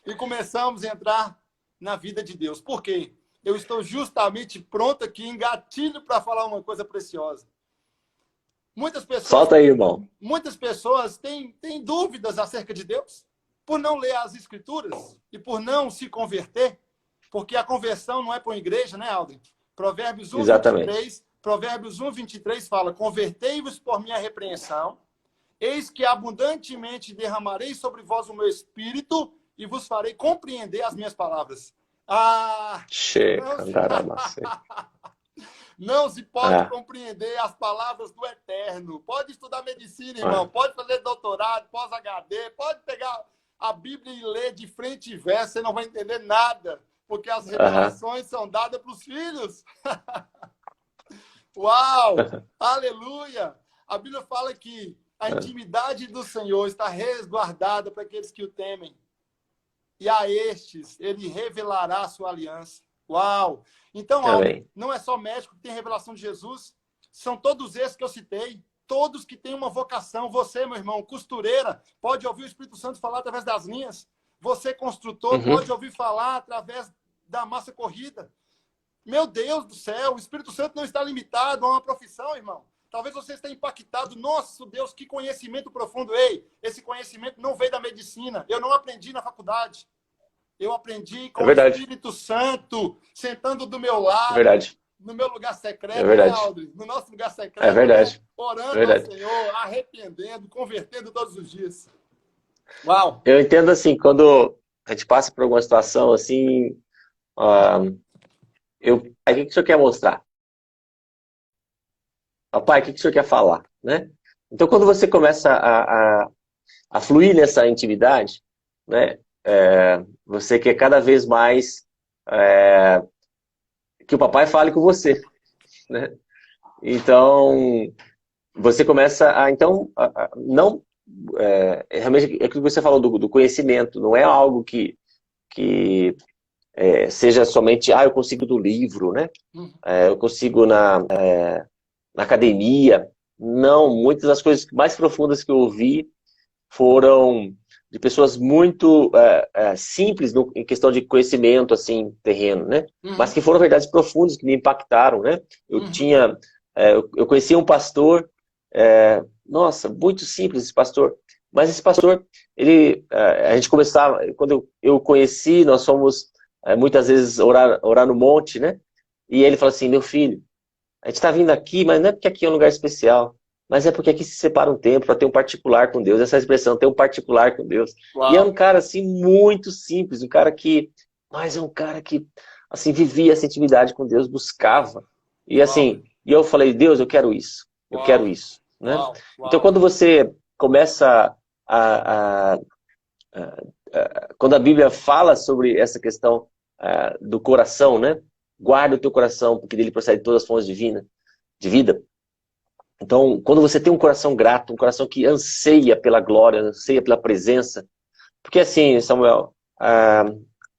e começamos a entrar na vida de Deus. Por quê? Eu estou justamente pronto aqui, engatilho para falar uma coisa preciosa. Muitas pessoas, solta aí, irmão. Muitas pessoas têm dúvidas acerca de Deus por não ler as Escrituras e por não se converter, porque a conversão não é para uma igreja, né, Aldo? Provérbios 1, Exatamente. 23, Provérbios 1, 23 fala: convertei-vos por minha repreensão, eis que abundantemente derramarei sobre vós o meu espírito e vos farei compreender as minhas palavras. Não se pode compreender as palavras do Eterno. Pode estudar medicina, irmão. Pode fazer doutorado, pós-HD. Pode pegar a Bíblia e ler de frente e verso. Você não vai entender nada. Porque as revelações são dadas para os filhos. Uau! Aleluia! A Bíblia fala que a intimidade do Senhor está resguardada para aqueles que o temem. E a estes, ele revelará a sua aliança. Uau! Então, Aldo, não é só médico que tem revelação de Jesus. São todos esses que eu citei. Todos que têm uma vocação. Você, meu irmão, costureira, pode ouvir o Espírito Santo falar através das linhas. Você, construtor, pode ouvir falar através da massa corrida. Meu Deus do céu, o Espírito Santo não está limitado a uma profissão, irmão. Talvez você esteja impactado. Nossa, Deus, que conhecimento profundo. Ei, esse conhecimento não veio da medicina. Eu não aprendi na faculdade. Eu aprendi com o Espírito Santo, sentando do meu lado, no meu lugar secreto, né, Aldo? No nosso lugar secreto, né? Orando ao Senhor, arrependendo, convertendo todos os dias. Uau! Eu entendo assim, quando a gente passa por alguma situação assim, aí o que o senhor quer mostrar? Papai, o que o senhor quer falar? Né? Então, quando você começa a fluir nessa intimidade, né? Você quer cada vez mais que o papai fale com você, né? Então você começa realmente é aquilo que você falou do conhecimento, não é algo que seja somente eu consigo do livro, né? Eu consigo na academia. Não, muitas das coisas mais profundas que eu ouvi foram de pessoas muito simples em questão de conhecimento, assim, terreno, né? Mas que foram verdades profundas, que me impactaram, né? Eu conheci um pastor, nossa, muito simples esse pastor, mas esse pastor, a gente começava, quando eu conheci, nós fomos muitas vezes orar no monte, né? E ele falou assim: meu filho, a gente está vindo aqui, mas não é porque aqui é um lugar especial, mas é porque aqui se separa um tempo para ter um particular com Deus. Essa expressão, ter um particular com Deus. Uau. E é um cara, assim, muito simples. Mas é um cara que, assim, vivia essa intimidade com Deus, buscava. E, assim, e eu falei: Deus, eu quero isso. Eu quero isso. Né? Então, quando você começa quando a Bíblia fala sobre essa questão do coração, né? Guarda o teu coração, porque dele procede todas as fontes de vida. Então, quando você tem um coração grato, um coração que anseia pela glória, anseia pela presença, porque assim, Samuel,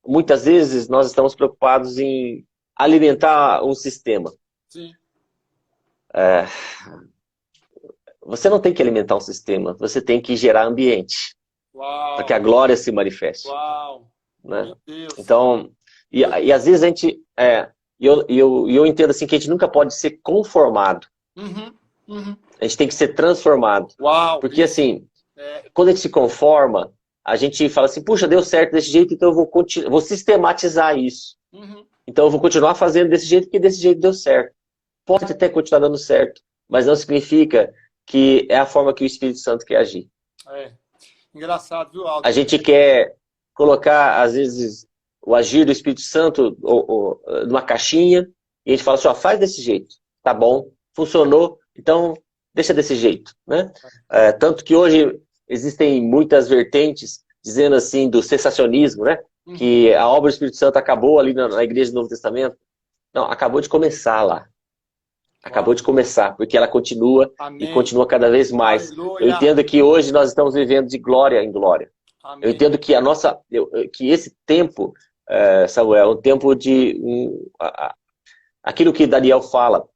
muitas vezes nós estamos preocupados em alimentar um sistema. Sim. Você não tem que alimentar um sistema, você tem que gerar ambiente. Uau. Para que a glória se manifeste. Uau. Né? Meu Deus. Então, e às vezes a gente, eu entendo assim que a gente nunca pode ser conformado. A gente tem que ser transformado. Uau, porque assim, quando a gente se conforma, a gente fala assim: puxa, deu certo desse jeito, então eu vou sistematizar isso. Então eu vou continuar fazendo desse jeito, porque desse jeito deu certo. Pode até continuar dando certo, mas não significa que é a forma que o Espírito Santo quer agir. Engraçado, viu, Aldo? A gente quer colocar, às vezes, o agir do Espírito Santo numa caixinha, e a gente fala assim: faz desse jeito, tá bom, funcionou, então deixa desse jeito, né? Tanto que hoje existem muitas vertentes dizendo assim do cessacionismo, né? que a obra do Espírito Santo acabou ali na igreja do Novo Testamento. Não, acabou de começar lá. Acabou de começar, porque ela continua. Amém. E continua cada vez mais. Aleluia. Eu entendo que hoje nós estamos vivendo de glória em glória. Amém. Eu entendo que que esse tempo, Samuel, é um tempo de aquilo que Daniel fala,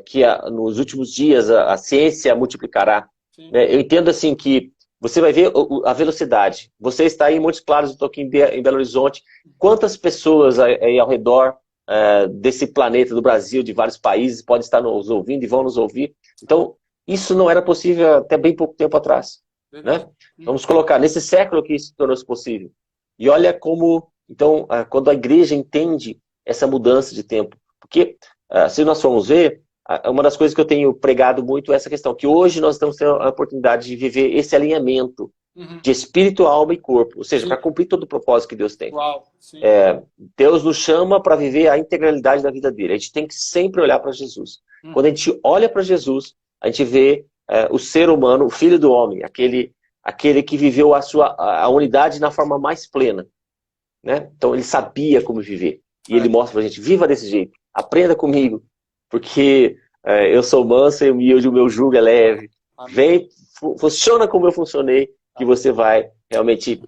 que nos últimos dias a ciência multiplicará. Eu entendo assim que você vai ver a velocidade. Você está aí em Montes Claros, eu estou aqui em Belo Horizonte. Quantas pessoas aí ao redor desse planeta, do Brasil, de vários países, podem estar nos ouvindo e vão nos ouvir. Então, isso não era possível até bem pouco tempo atrás. Né? Vamos colocar, nesse século que isso tornou-se possível. E olha como, então, quando a igreja entende essa mudança de tempo. Porque, se nós formos ver, uma das coisas que eu tenho pregado muito é essa questão, que hoje nós estamos tendo a oportunidade de viver esse alinhamento de espírito, alma e corpo. Ou seja, para cumprir todo o propósito que Deus tem. Uau, Deus nos chama para viver a integralidade da vida dele. A gente tem que sempre olhar para Jesus. Quando a gente olha para Jesus, a gente vê o ser humano, o filho do homem, aquele que viveu a unidade na forma mais plena. Né? Então ele sabia como viver. E ele mostra para a gente, viva desse jeito. Aprenda comigo. Porque eu sou manso e humilde, o meu jugo é leve. Vem, funciona como eu funcionei, que você vai realmente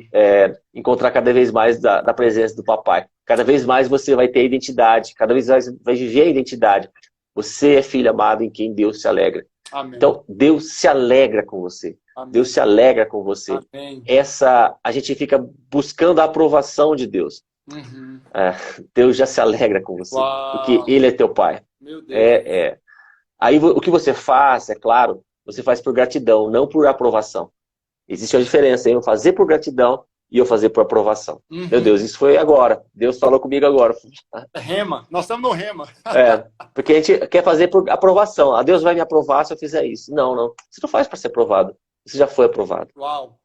encontrar cada vez mais da presença do papai. Cada vez mais você vai ter identidade, cada vez mais vai viver a identidade. Você é filho amado em quem Deus se alegra. Amém. Então, Deus se alegra com você. Amém. Deus se alegra com você. Amém. A gente fica buscando a aprovação de Deus. Deus já se alegra com você. Uau. Porque Ele é teu pai. Meu Deus. Aí o que você faz, é claro, você faz por gratidão, não por aprovação. Existe uma diferença em eu fazer por gratidão e eu fazer por aprovação. Meu Deus, isso foi agora. Deus falou comigo agora. Rema. Nós estamos no rema. Porque a gente quer fazer por aprovação. Deus vai me aprovar se eu fizer isso. Não, não. Você não faz para ser aprovado. Você já foi aprovado. Uau.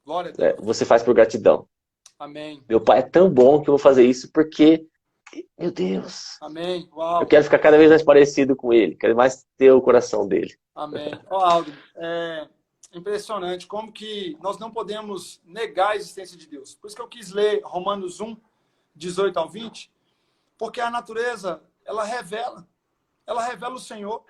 Glória a Deus. Você faz por gratidão. Amém. Meu pai é tão bom que eu vou fazer isso porque... Meu Deus. Amém. Uau. Eu quero ficar cada vez mais parecido com ele. Quero mais ter o coração dele. Amém. Aldo, impressionante como que nós não podemos negar a existência de Deus. Por isso que eu quis ler Romanos 1, 18 ao 20, porque a natureza, ela revela o Senhor.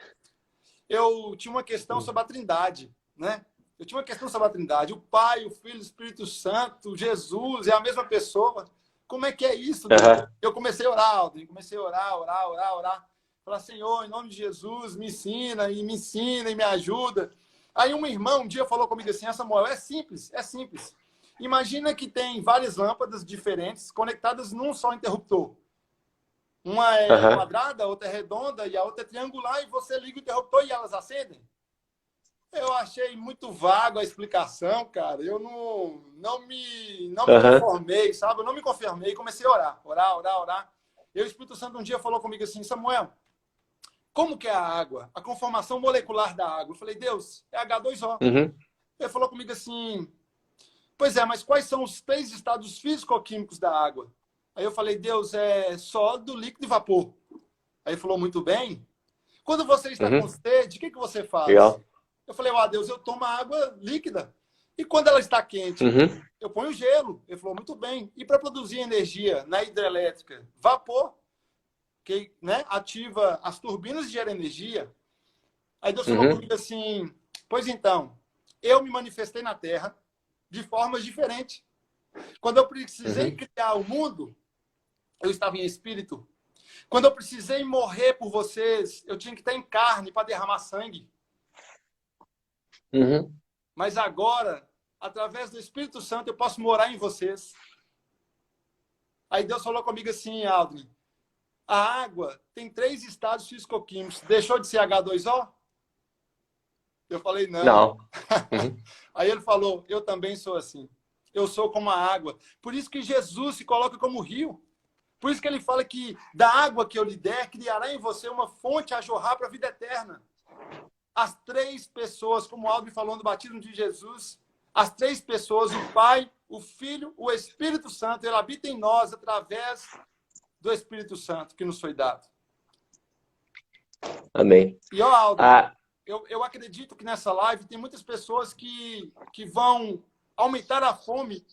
Eu tinha uma questão sobre a Trindade, né? Eu tinha uma questão sobre a Trindade. O Pai, o Filho, o Espírito Santo, Jesus, é a mesma pessoa. Como é que é isso? Eu comecei a orar, Aldo, comecei a orar. Falar, Senhor, em nome de Jesus, me ensina e me ajuda. Aí uma irmã um dia falou comigo assim, Samuel, é simples. Imagina que tem várias lâmpadas diferentes conectadas num só interruptor. Uma é quadrada, a outra é redonda e a outra é triangular e você liga o interruptor e elas acendem. Eu achei muito vago a explicação, cara. Eu não me conformei, sabe? Eu não me conformei e comecei a orar. E o Espírito Santo um dia falou comigo assim, Samuel, como que é a água? A conformação molecular da água. Eu falei, Deus, é H2O. Ele falou comigo assim, pois é, mas quais são os 3 estados físico-químicos da água? Aí eu falei, Deus, é sólido, líquido e vapor. Aí ele falou, muito bem. Quando você está com sede, o que você faz? Legal. Eu falei, Deus, eu tomo água líquida. E quando ela está quente, eu ponho gelo. Ele falou, muito bem. E para produzir energia na hidrelétrica, vapor, que ativa as turbinas e gera energia. Aí Deus falou comigo assim, pois então, eu me manifestei na Terra de formas diferentes. Quando eu precisei criar o mundo, eu estava em espírito. Quando eu precisei morrer por vocês, eu tinha que estar em carne para derramar sangue. Mas agora, através do Espírito Santo, eu posso morar em vocês. Aí Deus falou comigo assim, Aldrin, a água tem 3 estados físico-químicos. Deixou de ser H2O? Eu falei, não. Aí ele falou, eu também sou assim. Eu sou como a água. Por isso que Jesus se coloca como rio. Por isso que ele fala que da água que eu lhe der, criará em você uma fonte a jorrar para a vida eterna. As 3 pessoas, como o Aldo falou no batismo de Jesus, as 3 pessoas, o Pai, o Filho, o Espírito Santo, ele habita em nós através do Espírito Santo que nos foi dado. Amém. E, Aldo, eu acredito que nessa live tem muitas pessoas que vão aumentar a fome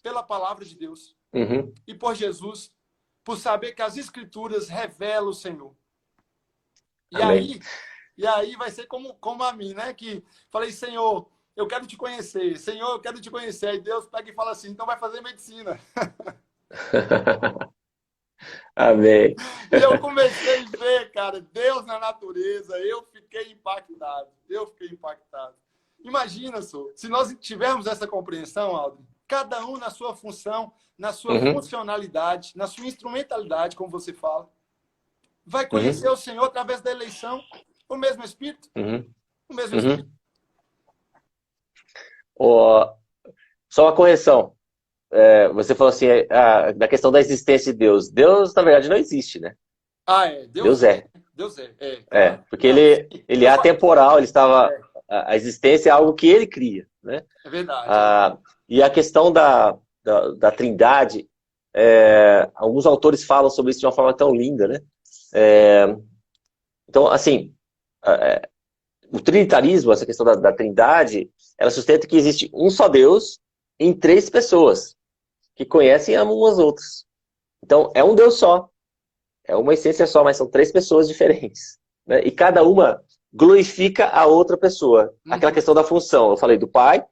pela palavra de Deus. Uhum. e por Jesus, por saber que as Escrituras revelam o Senhor. E Amém. aí vai ser como a mim, né? Que falei, Senhor, eu quero te conhecer. Senhor, eu quero te conhecer. Aí Deus pega e fala assim, então vai fazer medicina. Amém. E eu comecei a ver, cara, Deus na natureza. Eu fiquei impactado. Imagina, só, se nós tivermos essa compreensão, Aldo, cada um na sua função, na sua Uhum. funcionalidade, na sua instrumentalidade, como você fala, vai conhecer Uhum. o Senhor através da eleição, o mesmo Espírito, Uhum. o mesmo Espírito. Uhum. Ó, só uma correção. Você falou assim, da questão da existência de Deus. Deus, na verdade, não existe, né? Ah, é. Deus é. Deus é, claro. Porque Não, ele é eu, atemporal, ele estava. é, A existência é algo que ele cria, né? é verdade, é verdade. Ah, e a questão da Trindade, alguns autores falam sobre isso de uma forma tão linda, né? Então, assim, o trinitarismo, essa questão da Trindade, ela sustenta que existe um só Deus em três pessoas que conhecem e amam umas outras. Então, é um Deus só, é uma essência só, mas são três pessoas diferentes, né? E cada uma glorifica a outra pessoa. Aquela Uhum, questão da função, eu falei do Pai,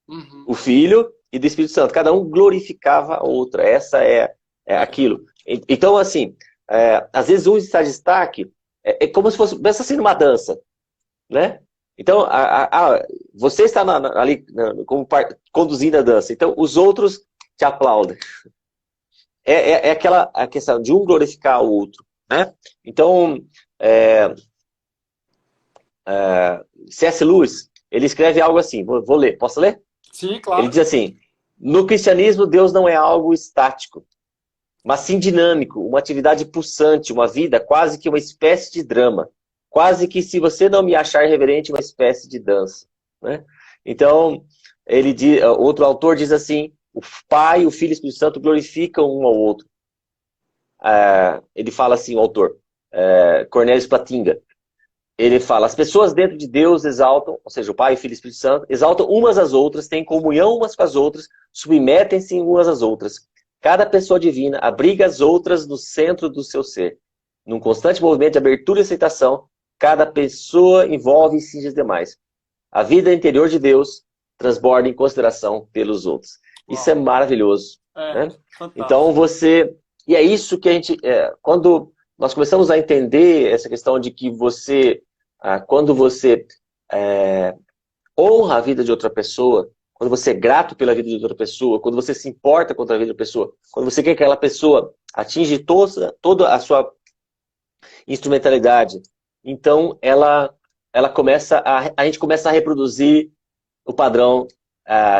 uhum, o Filho e do Espírito Santo. Cada um glorificava a outra. Essa é aquilo. Então, assim, às vezes um está de destaque, como se fosse, pensa assim numa dança, né? Então, você está ali como conduzindo a dança, então os outros te aplaudem. É aquela a questão de um glorificar o outro, né? Então, é, C.S. Lewis, ele escreve algo assim, vou ler, posso ler? sim, Ele claro. diz assim, no cristianismo Deus não é algo estático, mas sim dinâmico, uma atividade pulsante, uma vida quase que uma espécie de drama, quase que, se você não me achar reverente, uma espécie de dança, né? Então, outro autor diz assim, o Pai, o Filho e o Espírito Santo glorificam um ao outro. Ele fala assim, o autor, Cornelius Platinga, ele fala, as pessoas dentro de Deus exaltam, ou seja, o Pai, o Filho e o Espírito Santo, exaltam umas às outras, têm comunhão umas com as outras, submetem-se umas às outras. Cada pessoa divina abriga as outras no centro do seu ser. Num constante movimento de abertura e aceitação, cada pessoa envolve e cinge as demais. A vida interior de Deus transborda em consideração pelos outros. Isso é Uau. maravilhoso, É, né? Então fantástico. você... E é isso que a gente... quando nós começamos a entender essa questão de que quando você honra a vida de outra pessoa, quando você é grato pela vida de outra pessoa, quando você se importa com a vida da pessoa, quando você quer que aquela pessoa atinja toda a sua instrumentalidade, então a gente começa a reproduzir o padrão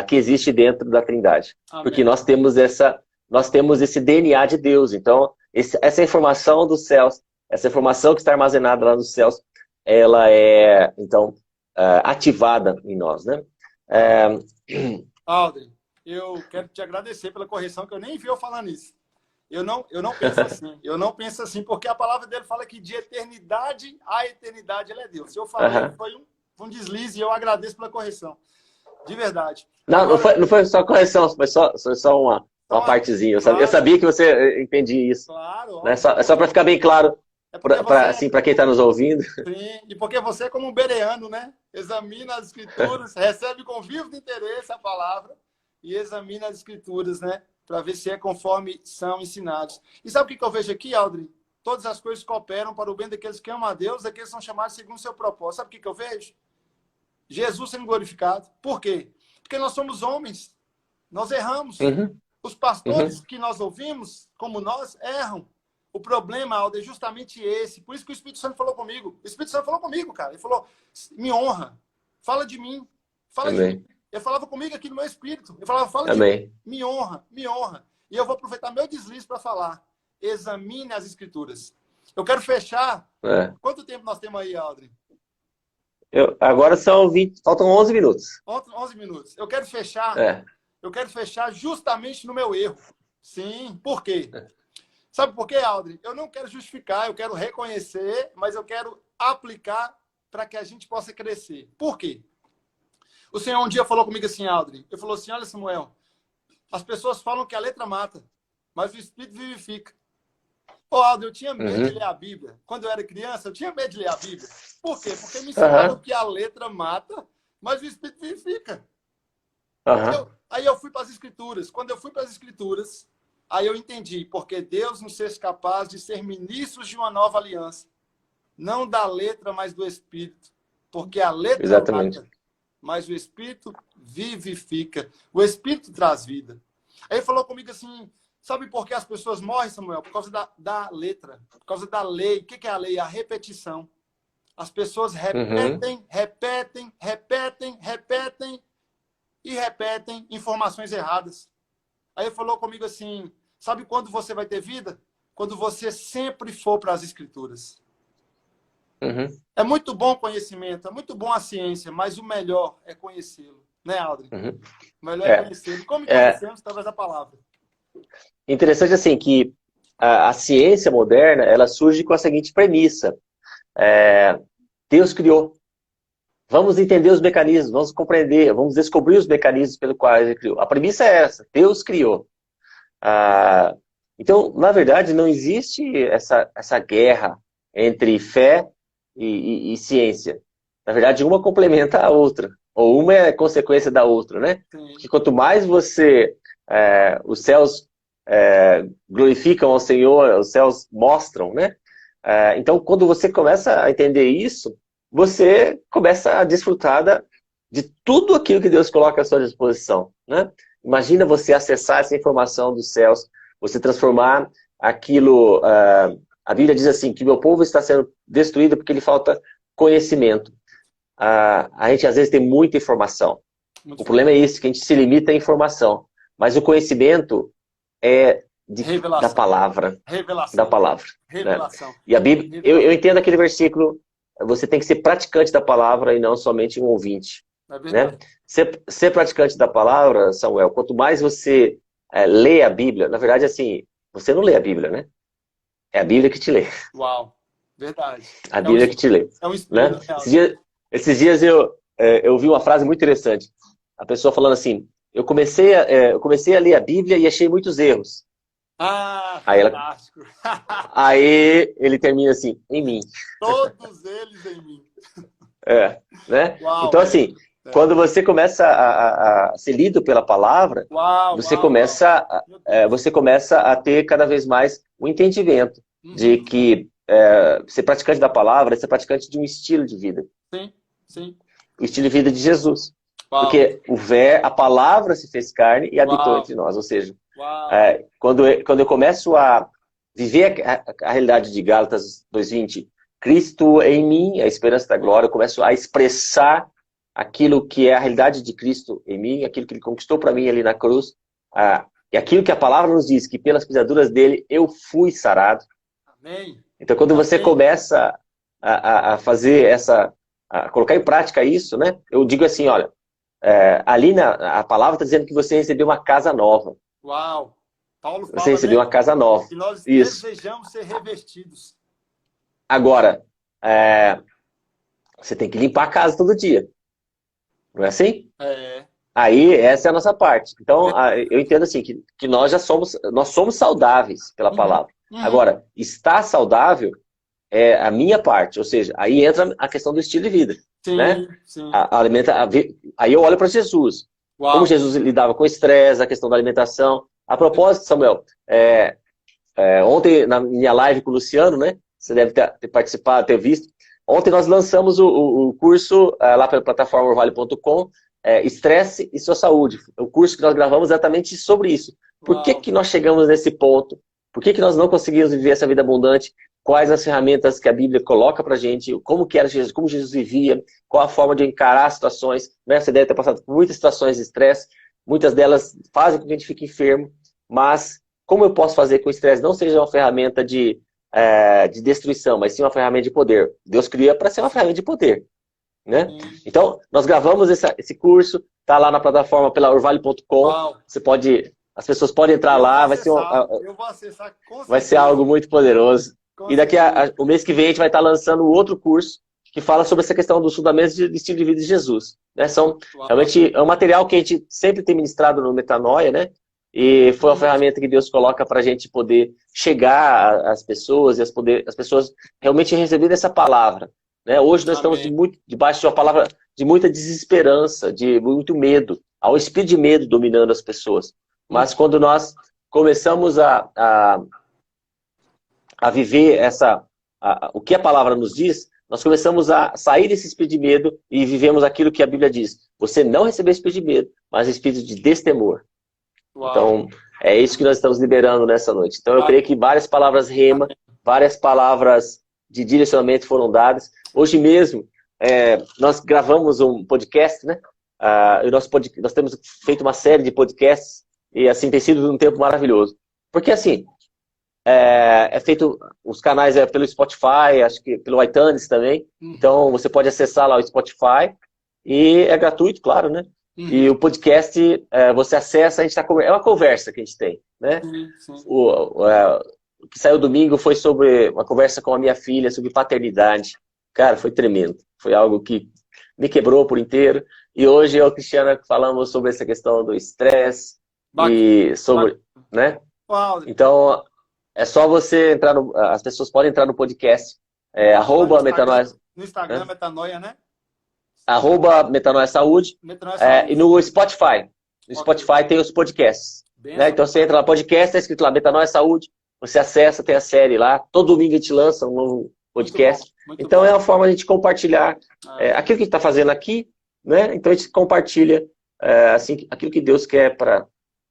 que existe dentro da Trindade. Porque Amém. nós temos esse DNA de Deus. Então, essa informação dos céus, essa informação que está armazenada lá nos céus, ela é, então, ativada em nós, né? Aldrin, eu quero te agradecer pela correção, que eu nem vi eu falar nisso. Eu não penso assim. Eu não penso assim, porque a palavra dele fala que de eternidade a eternidade ele é Deus. Se eu falei, foi um deslize e eu agradeço pela correção. De verdade. Não, Agora, não foi só correção, foi só uma então, partezinha. Eu claro, sabia que você entendia isso. claro, Né? óbvio. É só para ficar bem claro, É porque assim, para quem está nos ouvindo. sim, e porque você é como um bereano, né? Examina as escrituras, recebe com vivo interesse a palavra e examina as escrituras, né? Para ver se é conforme são ensinados. E sabe o que eu vejo aqui, Aldrin? Todas as coisas cooperam para o bem daqueles que amam a Deus, daqueles que são chamados segundo o seu propósito. Sabe o que eu vejo? Jesus sendo glorificado. Por quê? Porque nós somos homens. Nós erramos. Uhum, Os pastores uhum, que nós ouvimos, como nós, erram. O problema, Aldo, é justamente esse. Por isso que o Espírito Santo falou comigo. O Espírito Santo falou comigo, cara. Ele falou, me honra. Fala de mim. Fala de mim. amém, Ele falava comigo aqui no meu espírito. Ele falava, fala de mim. amém. Me honra, me honra. E eu vou aproveitar meu deslize para falar. Examine as escrituras. Eu quero fechar. É. Quanto tempo nós temos aí, Aldrin? Agora faltam 11 minutos. 11 minutos. Eu quero fechar. É. Eu quero fechar justamente no meu erro. Sim, por quê? Sabe por quê, Aldrin? Eu não quero justificar, eu quero reconhecer, mas eu quero aplicar para que a gente possa crescer. Por quê? O Senhor um dia falou comigo assim, Aldrin. Ele falou assim, olha, Samuel, as pessoas falam que a letra mata. mas o Espírito vivifica. Ô, Aldo, eu tinha medo de ler a Bíblia. Quando eu era criança, eu tinha medo de ler a Bíblia. Por quê? Porque me ensinaram que a letra mata, mas o Espírito vivifica. Aí eu fui para as Escrituras. Quando eu fui para as Escrituras, aí eu entendi, porque Deus nos fez capaz de ser ministros de uma nova aliança. Não da letra, mas do Espírito. Porque a letra mata, mas o Espírito vivifica. O Espírito traz vida. Aí ele falou comigo assim, sabe por que as pessoas morrem, Samuel? Por causa da letra, por causa da lei. O que é a lei? A repetição. As pessoas repetem e repetem informações erradas. Aí ele falou comigo assim, sabe quando você vai ter vida? Quando você sempre for para as Escrituras. É muito bom o conhecimento, é muito bom a ciência, mas o melhor é conhecê-lo. Né, Aldrin? O melhor é conhecê-lo. Como conhecemos através da palavra. Interessante assim que a ciência moderna, ela surge com a seguinte premissa. Deus criou. Vamos entender os mecanismos, vamos compreender, vamos descobrir os mecanismos pelo quais ele criou. A premissa é essa, Deus criou. Então, na verdade, não existe essa guerra entre fé e ciência. Na verdade, uma complementa a outra, ou uma é consequência da outra, né? Porque quanto mais os céus glorificam ao Senhor, os céus mostram, né? Então, quando você começa a entender isso, você começa a desfrutar de tudo aquilo que Deus coloca à sua disposição, né? Imagina você acessar essa informação dos céus, você transformar aquilo... A Bíblia diz assim, que meu povo está sendo destruído porque lhe falta conhecimento. A gente às vezes tem muita informação. O problema é esse, que a gente se limita à informação. Mas o conhecimento é da palavra. Revelação. Da palavra. Revelação. Né? E a Bíblia, eu entendo aquele versículo, você tem que ser praticante da palavra e não somente um ouvinte. Né? Ser praticante da palavra, Samuel, quanto mais você lê a Bíblia, na verdade, assim, você não lê a Bíblia, né? É a Bíblia que te lê. Uau, verdade. A Bíblia que te lê. É um espírito, né? Esses dias eu vi uma frase muito interessante. A pessoa falando assim, eu comecei a ler a Bíblia e achei muitos erros. Fantástico. Aí ele termina assim, em mim. Todos eles em mim. Né? Uau, então assim, quando você começa a ser lido pela palavra, você começa a ter cada vez mais o entendimento de que ser praticante da palavra é ser praticante de um estilo de vida. Sim. O estilo de vida de Jesus. Porque a palavra se fez carne e habitou entre nós. Ou seja, quando eu começo a viver a realidade de Gálatas 2:20, Cristo em mim, a esperança da glória, eu começo a expressar aquilo que é a realidade de Cristo em mim, aquilo que ele conquistou para mim ali na cruz, e aquilo que a palavra nos diz, que pelas pisaduras dele eu fui sarado. Amém. Então quando você começa a fazer a colocar em prática isso, né? Eu digo assim, olha, ali a palavra está dizendo que você recebeu uma casa nova. Uau! Paulo fala, você recebeu uma casa nova. Que nós desejamos ser revestidos. Agora, você tem que limpar a casa todo dia. Não é assim? Aí, essa é a nossa parte. Então, eu entendo assim, que nós somos saudáveis pela palavra. Agora, estar saudável é a minha parte. Ou seja, aí entra a questão do estilo de vida. Sim, né? sim. Aí eu olho para Jesus. Uau. Como Jesus lidava com estresse, a questão da alimentação. A propósito, Samuel, ontem na minha live com o Luciano, né? Você deve ter participado, ter visto. Ontem nós lançamos o curso lá pela plataforma orvalho.com, Estresse e Sua Saúde. O curso que nós gravamos exatamente sobre isso. Por que nós chegamos nesse ponto? Por que nós não conseguimos viver essa vida abundante? Quais as ferramentas que a Bíblia coloca pra gente? Como que era Jesus, como Jesus vivia? Qual a forma de encarar as situações? Né? Você deve ter passado por muitas situações de estresse. Muitas delas fazem com que a gente fique enfermo. Mas como eu posso fazer que o estresse não seja uma ferramenta de destruição, mas sim uma ferramenta de poder? Deus cria para ser uma ferramenta de poder. Né? Então, nós gravamos esse curso, tá lá na plataforma pela orvalho.com. As pessoas podem entrar lá, eu vou acessar, vai ser algo muito poderoso. E daqui o mês que vem a gente vai estar lançando outro curso que fala sobre essa questão dos fundamentos de estilo de vida de Jesus. Né? Realmente é um material que a gente sempre tem ministrado no Metanoia, né? E foi uma ferramenta que Deus coloca para a gente poder chegar às pessoas e as pessoas realmente receberem essa palavra. Né? Hoje nós estamos debaixo de uma palavra de muita desesperança, de muito medo. Há um espírito de medo dominando as pessoas. Mas quando nós começamos a viver o que a palavra nos diz, nós começamos a sair desse espírito de medo e vivemos aquilo que a Bíblia diz. Você não recebeu espírito de medo, mas espírito de destemor. Uau. Então, é isso que nós estamos liberando nessa noite. Então, eu creio que várias palavras rema, várias palavras de direcionamento foram dadas. Hoje mesmo, nós gravamos um podcast, né? Nós temos feito uma série de podcasts e, assim, tem sido um tempo maravilhoso. Porque, assim, feito, os canais pelo Spotify, acho que pelo iTunes também. Então, você pode acessar lá o Spotify e é gratuito, claro, né? E o podcast, você acessa, é uma conversa que a gente tem, né? Sim. O que saiu domingo foi sobre uma conversa com a minha filha, sobre paternidade. Cara, foi tremendo. Foi algo que me quebrou por inteiro. E hoje eu e a Cristiana falamos sobre essa questão do estresse e sobre, né? Então, é só você entrar as pessoas podem entrar no podcast, @metanoia. No Instagram, Metanoia, né? @Metanoia Saúde, e no Spotify. No Spotify tem os podcasts. Né? Então você entra lá, podcast, está escrito lá, Metanoia Saúde, você acessa, tem a série lá. Todo domingo a gente lança um novo podcast. Muito então bom. É uma forma de a gente compartilhar aquilo que a gente está fazendo aqui, né? Então a gente compartilha assim, aquilo que Deus quer para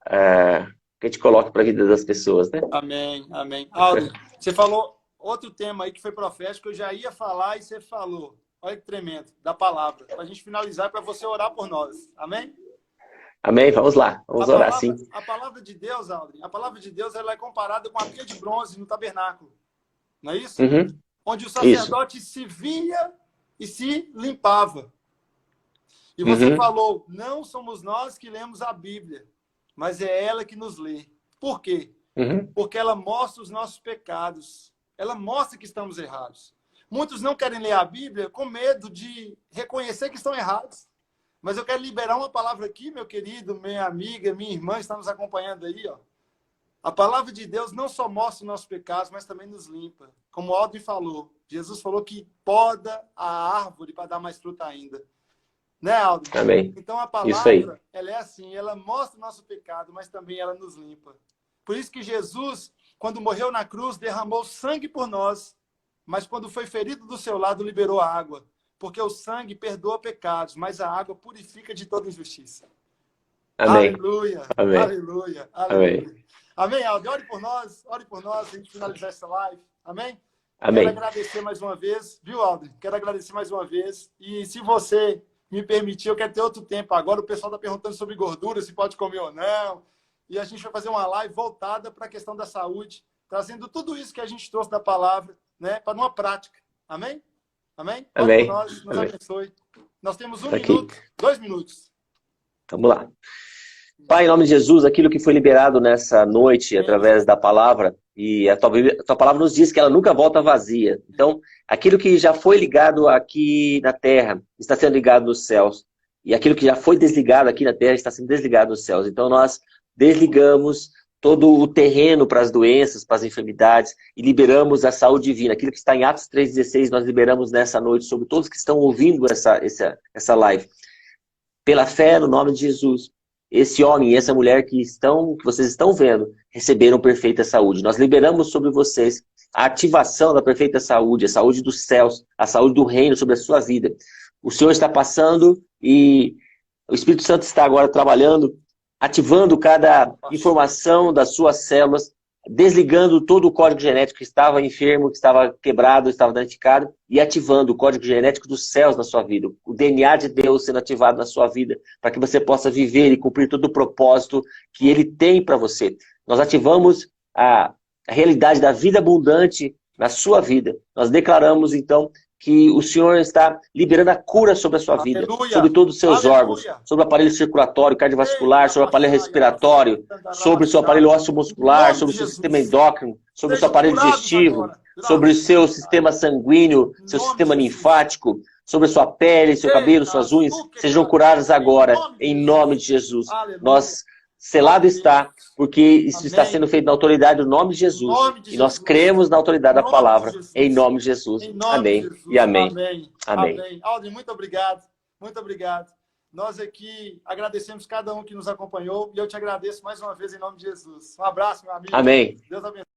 que a gente coloque para a vida das pessoas, né? Amém, amém. Aldo, você falou outro tema aí que foi profético, eu já ia falar e você falou. Olha que tremendo, da palavra. Para a gente finalizar, para você orar por nós. Amém? Amém, vamos lá. Vamos orar, sim. A palavra de Deus, Aldrin, a palavra de Deus ela é comparada com a pia de bronze no tabernáculo. Não é isso? Onde o sacerdote se via e se limpava. E você falou, não somos nós que lemos a Bíblia, mas é ela que nos lê. Por quê? Porque ela mostra os nossos pecados. Ela mostra que estamos errados. Muitos não querem ler a Bíblia com medo de reconhecer que estão errados. Mas eu quero liberar uma palavra aqui, meu querido, minha amiga, minha irmã, está nos acompanhando aí. Ó. A palavra de Deus não só mostra os nossos pecados, mas também nos limpa. Como o Aldrin falou, Jesus falou que poda a árvore para dar mais fruta ainda. Né, Aldrin? Amém. Então a palavra, ela é assim, ela mostra o nosso pecado, mas também ela nos limpa. Por isso que Jesus, quando morreu na cruz, derramou sangue por nós, mas quando foi ferido do seu lado, liberou a água. Porque o sangue perdoa pecados, mas a água purifica de toda injustiça. Amém. Aleluia. Amém. Aleluia. Aleluia. Amém. Amém, Aldo. Ore por nós, a gente finalizar essa live. Amém? Amém. Quero agradecer mais uma vez, viu, Aldo? Quero agradecer mais uma vez. E se você me permitir, eu quero ter outro tempo. Agora o pessoal está perguntando sobre gordura, se pode comer ou não. E a gente vai fazer uma live voltada para a questão da saúde, trazendo tudo isso que a gente trouxe da palavra, né, para uma prática. Amém? Amém? Amém. Nós, nos abençoe. Nós temos 1 minuto, 2 minutos. Vamos lá. Pai, em nome de Jesus, aquilo que foi liberado nessa noite através da palavra, e a tua palavra nos diz que ela nunca volta vazia. Então, aquilo que já foi ligado aqui na terra está sendo ligado nos céus. E aquilo que já foi desligado aqui na terra está sendo desligado nos céus. Então, nós desligamos todo o terreno para as doenças, para as enfermidades, e liberamos a saúde divina. Aquilo que está em Atos 3,16, nós liberamos nessa noite sobre todos que estão ouvindo essa live. Pela fé, no nome de Jesus, esse homem e essa mulher que vocês estão vendo, receberam perfeita saúde. Nós liberamos sobre vocês a ativação da perfeita saúde, a saúde dos céus, a saúde do reino sobre a sua vida. O Senhor está passando e o Espírito Santo está agora trabalhando, ativando cada informação das suas células, desligando todo o código genético que estava enfermo, que estava quebrado, estava danificado, e ativando o código genético dos céus na sua vida, o DNA de Deus sendo ativado na sua vida, para que você possa viver e cumprir todo o propósito que Ele tem para você. Nós ativamos a realidade da vida abundante na sua vida. Nós declaramos, então, que o Senhor está liberando a cura sobre a sua vida, sobre todos os seus órgãos, sobre o aparelho circulatório, cardiovascular, sobre o aparelho respiratório, sobre o seu aparelho ósseo-muscular, sobre o seu sistema endócrino, sobre o seu aparelho digestivo, sobre o seu sistema sanguíneo, seu sistema linfático, sobre a sua pele, seu cabelo, suas unhas, sejam curadas agora, em nome de Jesus. Nós selado está, porque isso está sendo feito na autoridade do nome de Jesus. E nós cremos na autoridade da palavra, em nome de Jesus. Amém e amém. Amém. Aldrin, muito obrigado. Muito obrigado. Nós aqui agradecemos cada um que nos acompanhou e eu te agradeço mais uma vez em nome de Jesus. Um abraço, meu amigo. Amém. Deus abençoe.